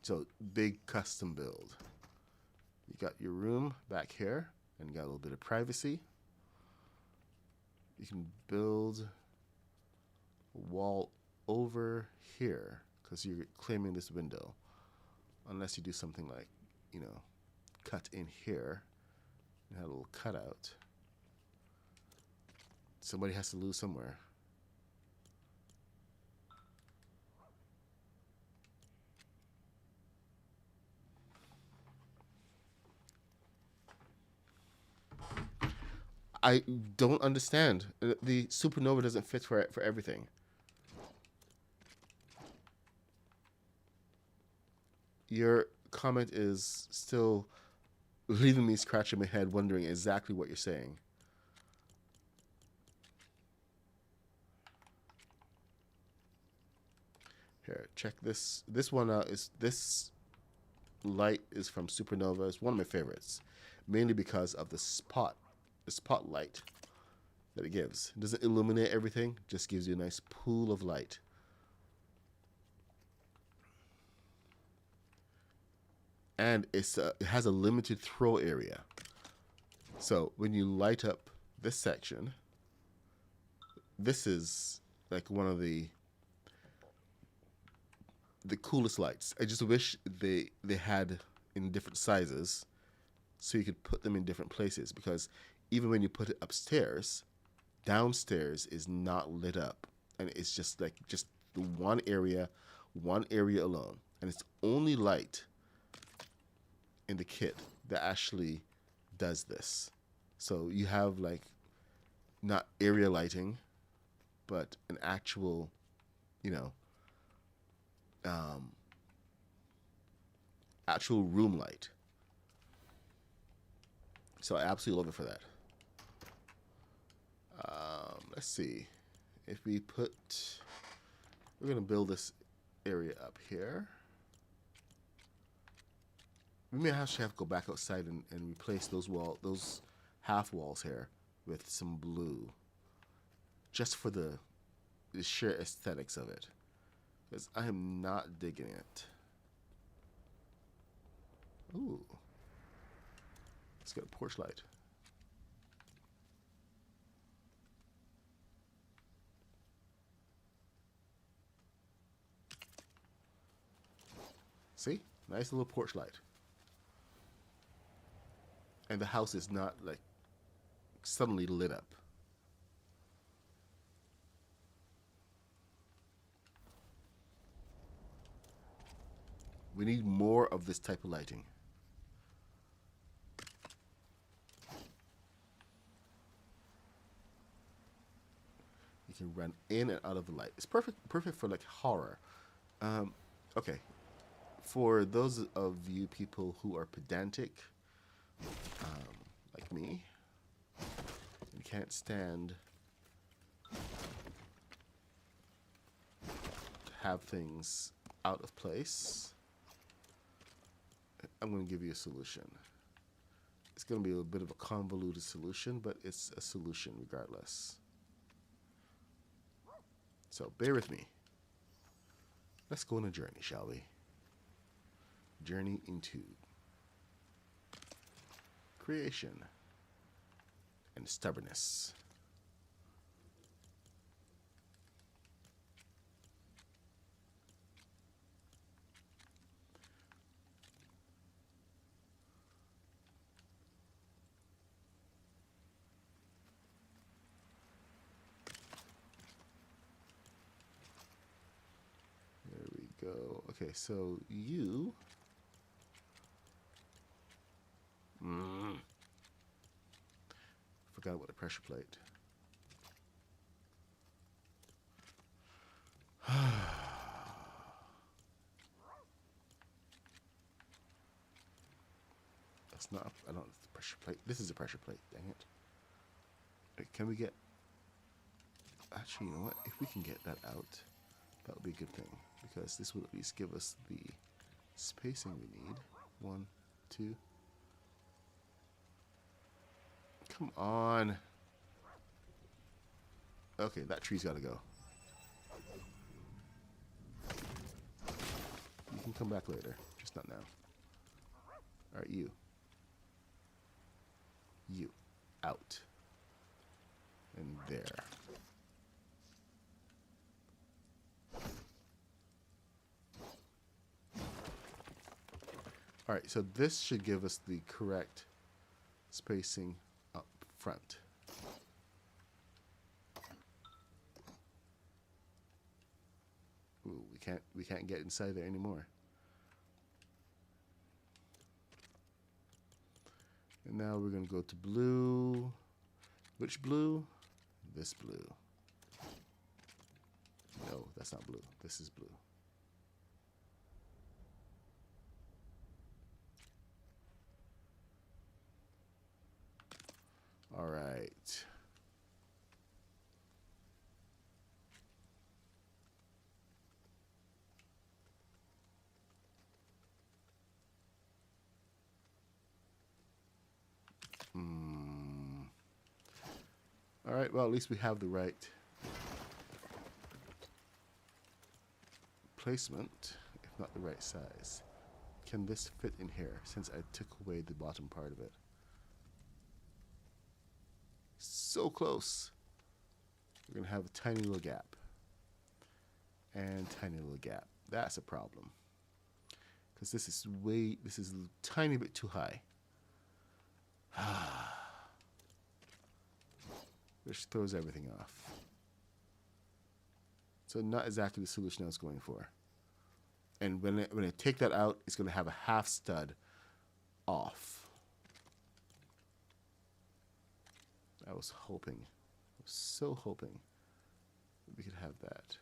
So big custom build. You got your room back here and you got a little bit of privacy. You can build a wall over here because you're claiming this window. Unless you do something like, you know, cut in here and have a little cutout. Somebody has to lose somewhere. I don't understand. The supernova doesn't fit for everything. Your comment is still leaving me scratching my head, wondering exactly what you're saying. Here, check this. This one this light is from Supernova. It's one of my favorites, mainly because of the spotlight that it gives. It doesn't illuminate everything, just gives you a nice pool of light. And it has a limited throw area. So when you light up this section, this is like one of the coolest lights. I just wish they had in different sizes so you could put them in different places, because even when you put it upstairs, downstairs is not lit up, and it's just the one area alone, and it's the only light in the kit that actually does this. So you have like not area lighting, but an actual, you know, actual room light. So I absolutely love it for that. Let's see. If we put, we're going to build this area up here. We may actually have to go back outside and replace those half walls here with some blue, just for the sheer aesthetics of it, because I am not digging it. Ooh, let's get a porch light. See, nice little porch light. And the house is not like suddenly lit up. We need more of this type of lighting. You can run in and out of the light. It's perfect for like horror. Okay, for those of you people who are pedantic, like me, and can't stand to have things out of place, I'm going to give you a solution. It's going to be a bit of a convoluted solution, but it's a solution regardless. So bear with me. Let's go on a journey, shall we? Journey into creation and stubbornness. There we go. Okay, so you forgot about the pressure plate. That's not, I don't, the pressure plate. This is a pressure plate, dang it. Wait, can we get, actually, you know what? If we can get that out, That would be a good thing, because this will at least give us the spacing we need. 1, 2. Come on. Okay, that tree's got to go. You can come back later, just not now. Alright, you. You. Out. And there. Alright, so this should give us the correct spacing up front. Ooh, we can't get inside there anymore. And now we're going to go to blue. Which blue? This blue. No, that's not blue. This is blue. All right. All right, well, at least we have the right placement, if not the right size. Can this fit in here, since I took away the bottom part of it? So close. We're going to have a tiny little gap. And tiny little gap. That's a problem. Because this is a tiny bit too high. Which throws everything off. So not exactly the solution I was going for. And when I take that out, it's going to have a half stud off. I was so hoping that we could have that.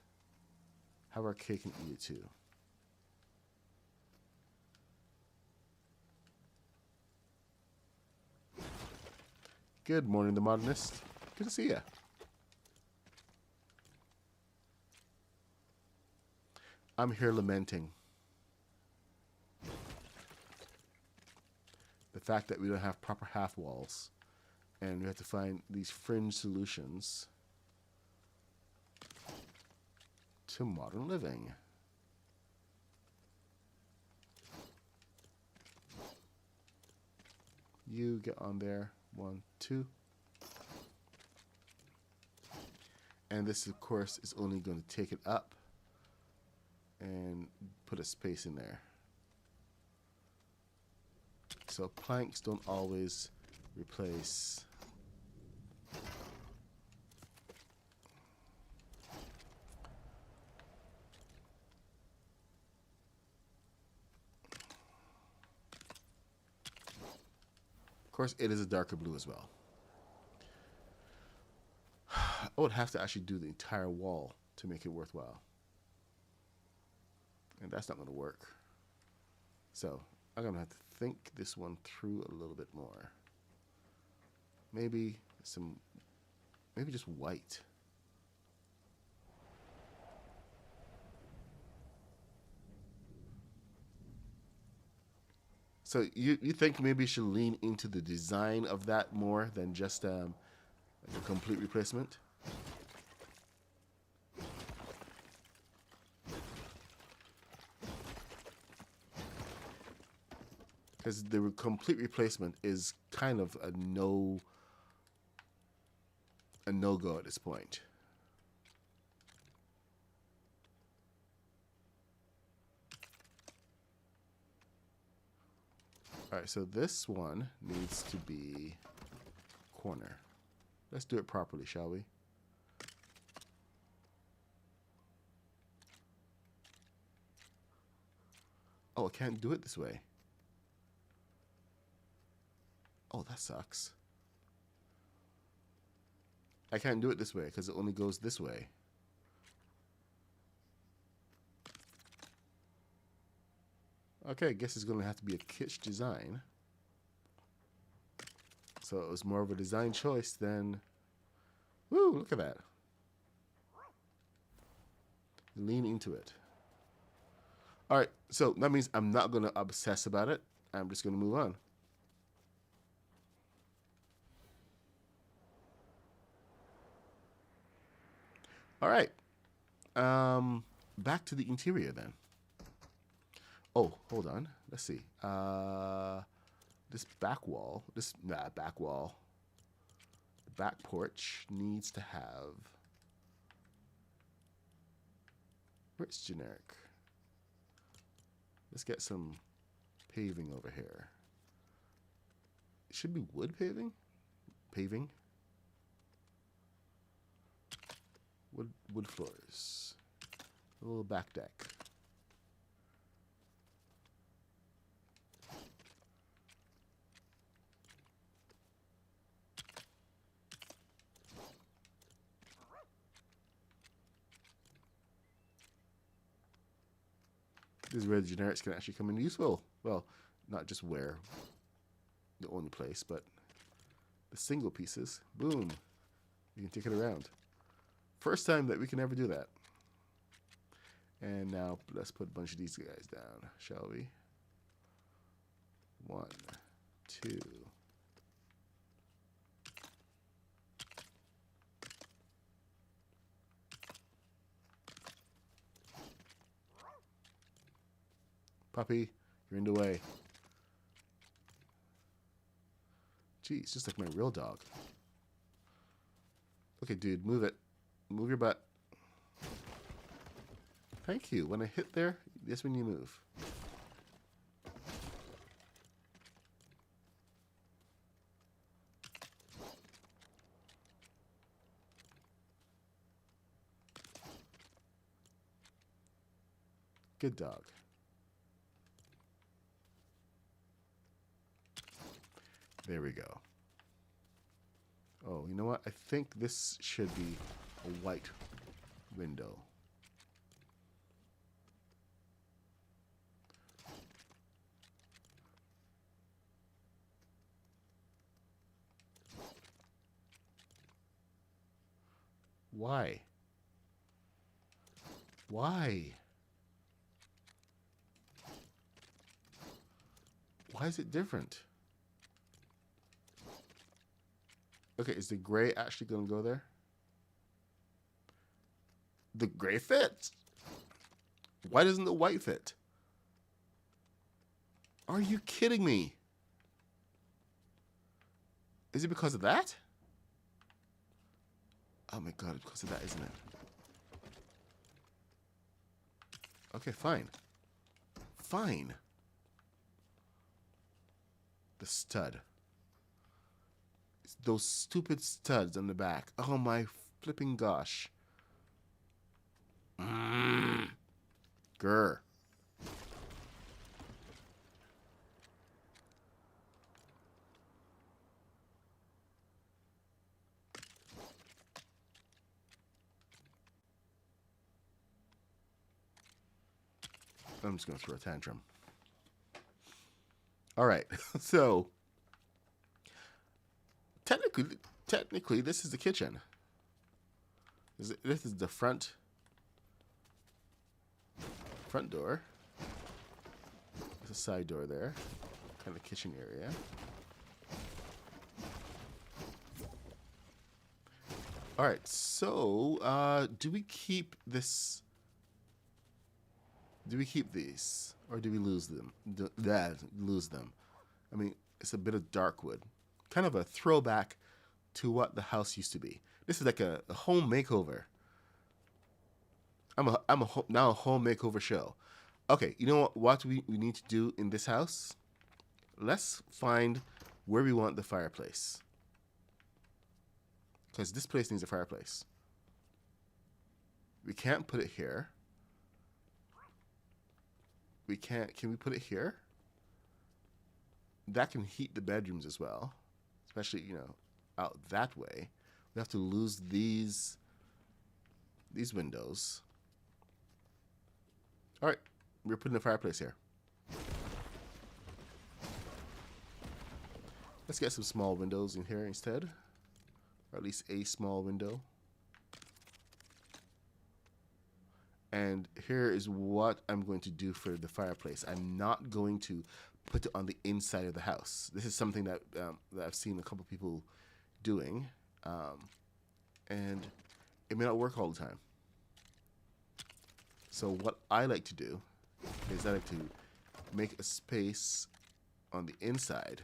Have our cake and eat it too. Good morning, the Modernist. Good to see ya. I'm here lamenting the fact that we don't have proper half walls, and we have to find these fringe solutions to modern living. You get on there. 1, 2. And this, of course, is only going to take it up and put a space in there. So planks don't always replace Of course, it is a darker blue as well. I would have to actually do the entire wall to make it worthwhile. And that's not going to work. So I'm going to have to think this one through a little bit more. Maybe just white. So you think maybe you should lean into the design of that more than just like a complete replacement? Because the complete replacement is kind of a no-go at this point. All right, so this one needs to be corner. Let's do it properly, shall we? Oh, I can't do it this way. Oh, that sucks. I can't do it this way because it only goes this way. Okay, I guess it's going to have to be a kitsch design. So it was more of a design choice than... Woo, look at that. Lean into it. All right, so that means I'm not going to obsess about it. I'm just going to move on. All right. Back to the interior then. Oh, hold on. Let's see. This back wall, back wall. The back porch needs to have. Where's generic? Let's get some paving over here. It should be wood paving. Paving. Wood floors. A little back deck. This is where the generics can actually come in useful. Well, not just where, the only place, but the single pieces. Boom. You can take it around. First time that we can ever do that. And now let's put a bunch of these guys down, shall we? 1, 2. Puppy, you're in the way. Jeez, just like my real dog. Okay, dude, move it. Move your butt. Thank you. When I hit there, that's when you move. Good dog. There we go. Oh, you know what? I think this should be a white window. Why? Why? Why is it different? Okay, is the gray actually going to go there? The gray fits. Why doesn't the white fit? Are you kidding me? Is it because of that? Oh my god, it's because of that, isn't it? Okay, fine. Fine. The stud. It's those stupid studs on the back. Oh my flipping gosh. Grr. I'm just going to throw a tantrum. All right. So, technically, this is the kitchen. This is the front door. There's a side door there. Kind of kitchen area. All right. So, do we keep this? Do we keep these, or do we lose them? Lose them. I mean, it's a bit of dark wood, kind of a throwback to what the house used to be. This is like a home makeover. Now a home makeover show. Okay, you know what we need to do in this house? Let's find where we want the fireplace, because this place needs a fireplace. We can't put it here. We can't. Can we put it here? That can heat the bedrooms as well, especially, you know, out that way. We have to lose these windows. All right, we're putting a fireplace here. Let's get some small windows in here instead, or at least a small window. And here is what I'm going to do for the fireplace. I'm not going to put it on the inside of the house. This is something that I've seen a couple people doing, and it may not work all the time. So what I like to do is I like to make a space on the inside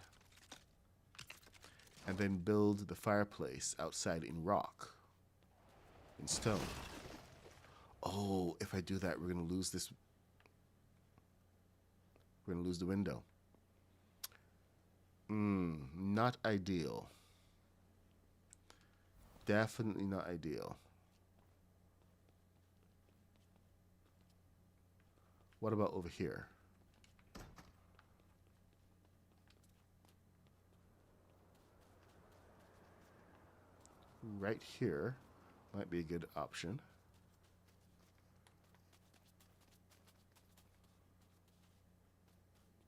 and then build the fireplace outside in rock, in stone. Oh, if I do that, we're going to lose this. We're going to lose the window. Not ideal. Definitely not ideal. What about over here? Right here might be a good option.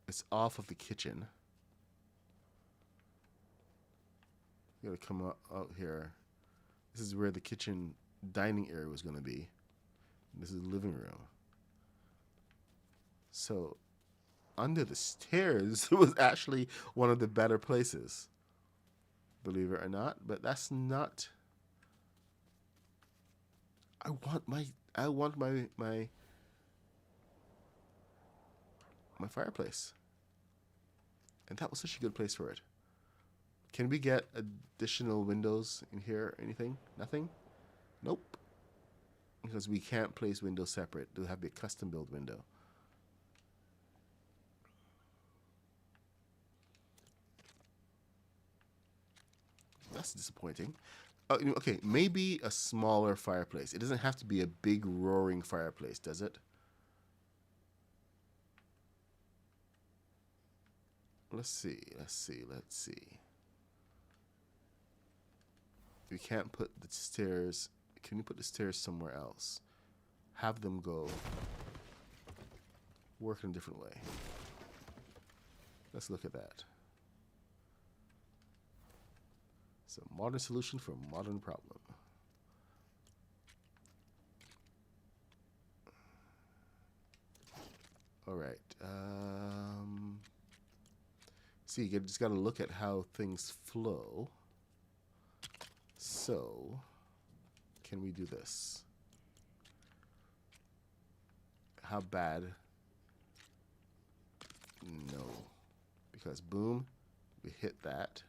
It's off of the kitchen. You gotta come out here. This is where the kitchen dining area was gonna be. This is the living room. So under the stairs was actually one of the better places, believe it or not. But that's not. I want my fireplace, and that was such a good place for it. Can we get additional windows in here? Anything? Nothing? Nope. Because we can't place windows separate. They'll have to be a custom built window. That's disappointing. Okay, maybe a smaller fireplace. It doesn't have to be a big roaring fireplace, does it? Let's see. We can't put the stairs. Can you put the stairs somewhere else? Have them go work in a different way. Let's look at that. It's a modern solution for a modern problem. All right. See, you just got to look at how things flow. So, can we do this? How bad? No. Because boom, we hit that.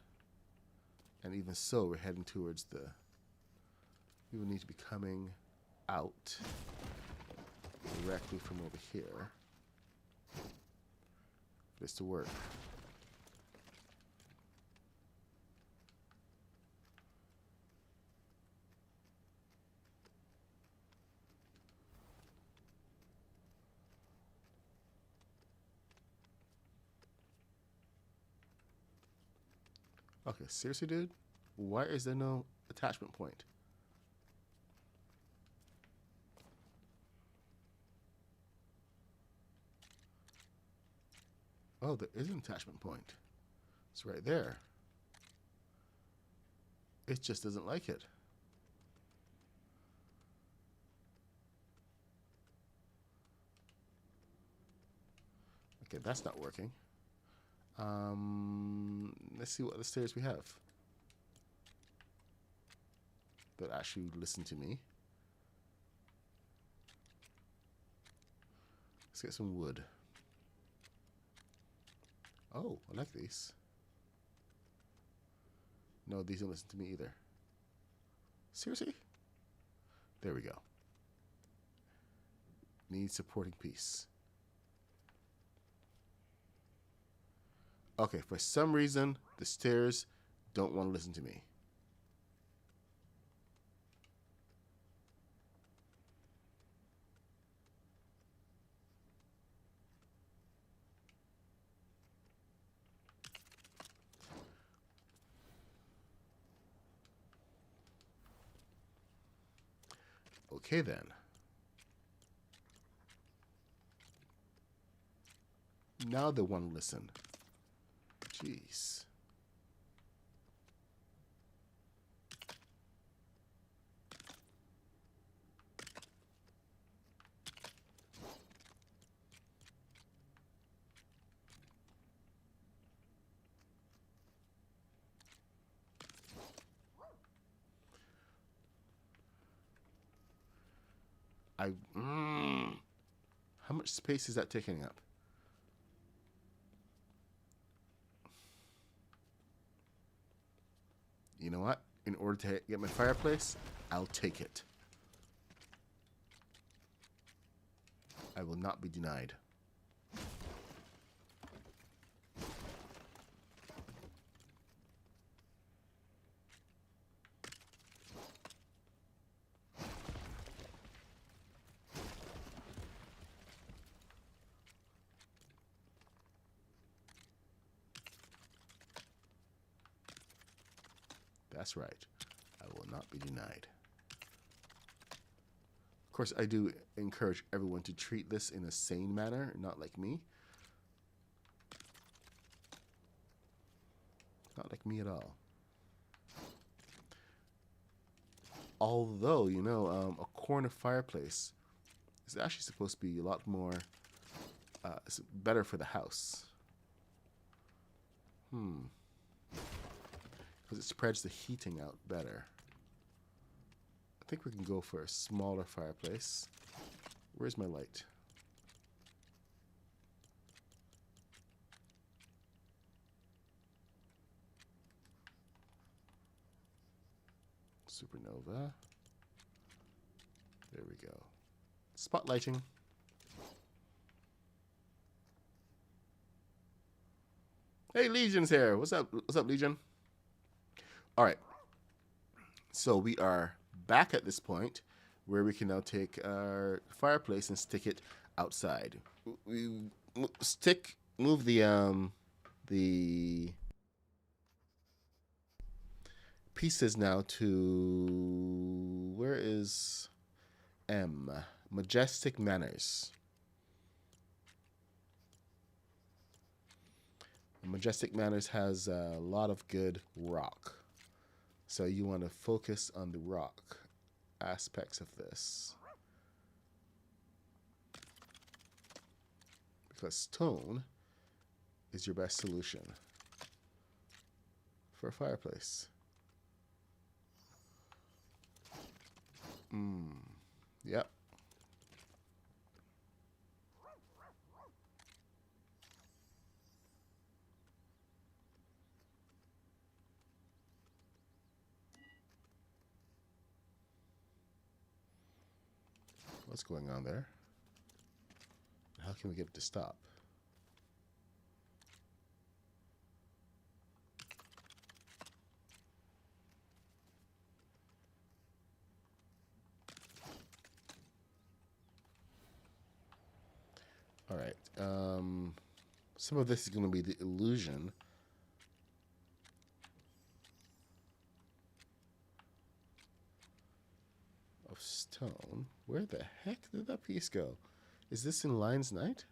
And even so, we're heading towards the... We would need to be coming out directly from over here for this to work. Okay, seriously, dude? Why is there no attachment point? Oh, there is an attachment point. It's right there. It just doesn't like it. Okay, that's not working. Let's see what other stairs we have that actually listen to me. Let's get some wood. Oh, I like these. No, these don't listen to me either. Seriously? There we go. Need supporting piece. Okay, for some reason, the stairs don't want to listen to me. Okay, then. Now they want to listen. Jeez. I. How much space is that taking up? You know what? In order to get my fireplace, I'll take it. I will not be denied. That's right. I will not be denied. Of course, I do encourage everyone to treat this in a sane manner, not like me. Not like me at all. Although, you know, a corner fireplace is actually supposed to be a lot more it's better for the house. Because it spreads the heating out better. I think we can go for a smaller fireplace. Where's my light? Supernova. There we go. Spotlighting. Hey, Legion's here. What's up? What's up, Legion? All right. So we are back at this point where we can now take our fireplace and stick it outside. We move the pieces now to, where is M? Majestic Manors. Majestic Manors has a lot of good rock. So you want to focus on the rock aspects of this. Because stone is your best solution for a fireplace. Yep. What's going on there? How can we get it to stop? All right. Some of this is going to be the illusion. Of stone. Where the heck did that piece go? Is this in Lion's Night?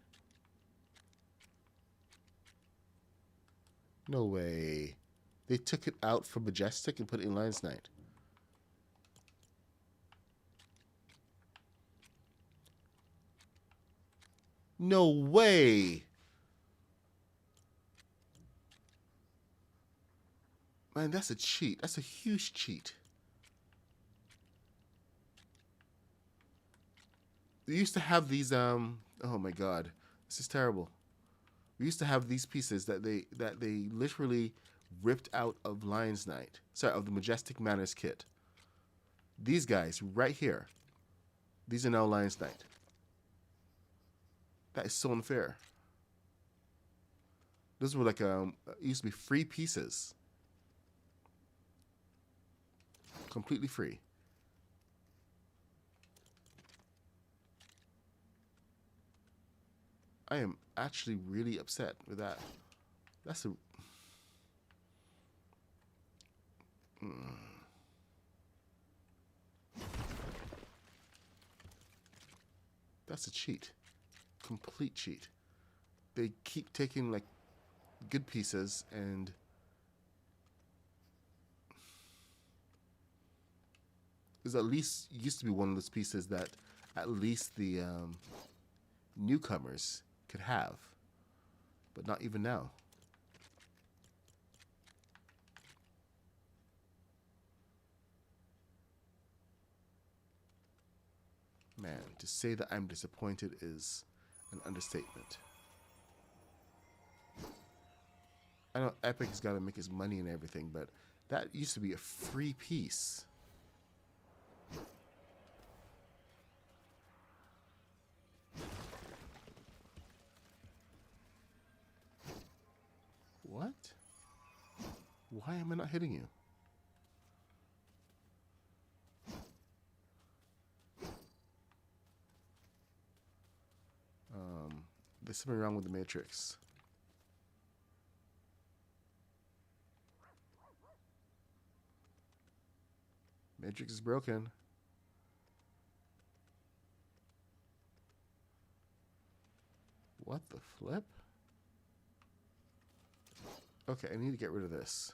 No way. They took it out from Majestic and put it in Lion's Night. No way. Man, that's a cheat. That's a huge cheat. We used to have these oh my god. This is terrible. We used to have these pieces that they literally ripped out of Lion's Night. Sorry, of the Majestic Manors kit. These guys right here. These are now Lion's Night. That is so unfair. Those were like used to be free pieces. Completely free. I am actually really upset with that. That's a... That's a cheat. Complete cheat. They keep taking, like, good pieces and... There's at least used to be one of those pieces that at least the newcomers could have, but not even now. Man, to say that I'm disappointed is an understatement. I know Epic has got to make his money and everything, but that used to be a free piece. What? Why am I not hitting you? There's something wrong with the Matrix. Matrix is broken. What the flip? Okay, I need to get rid of this.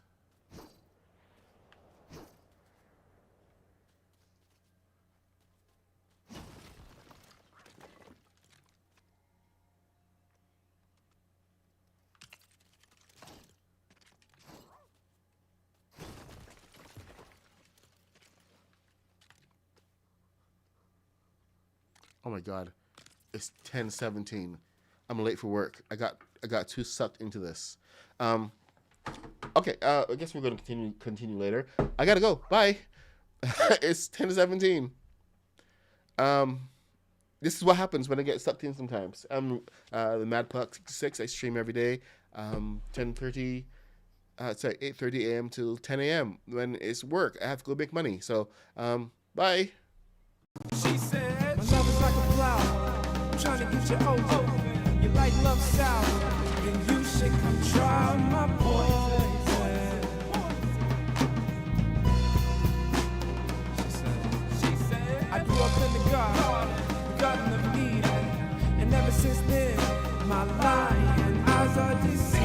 Oh my god. It's 10:17. I'm late for work. I got too sucked into this. Okay, I guess we're gonna continue later. I gotta go. Bye. It's 10:17. This is what happens when I get sucked in sometimes. I'm the Mad Puck 66. I stream every day. 8:30 a.m. till 10 a.m. When it's work. I have to go make money. So, bye. She said, my love is like a flower. I'm trying to get you over. You like love sour. Then you should come try my poison. She said, I grew up in the Garden of Eden. And ever since then, my lying eyes are deceived.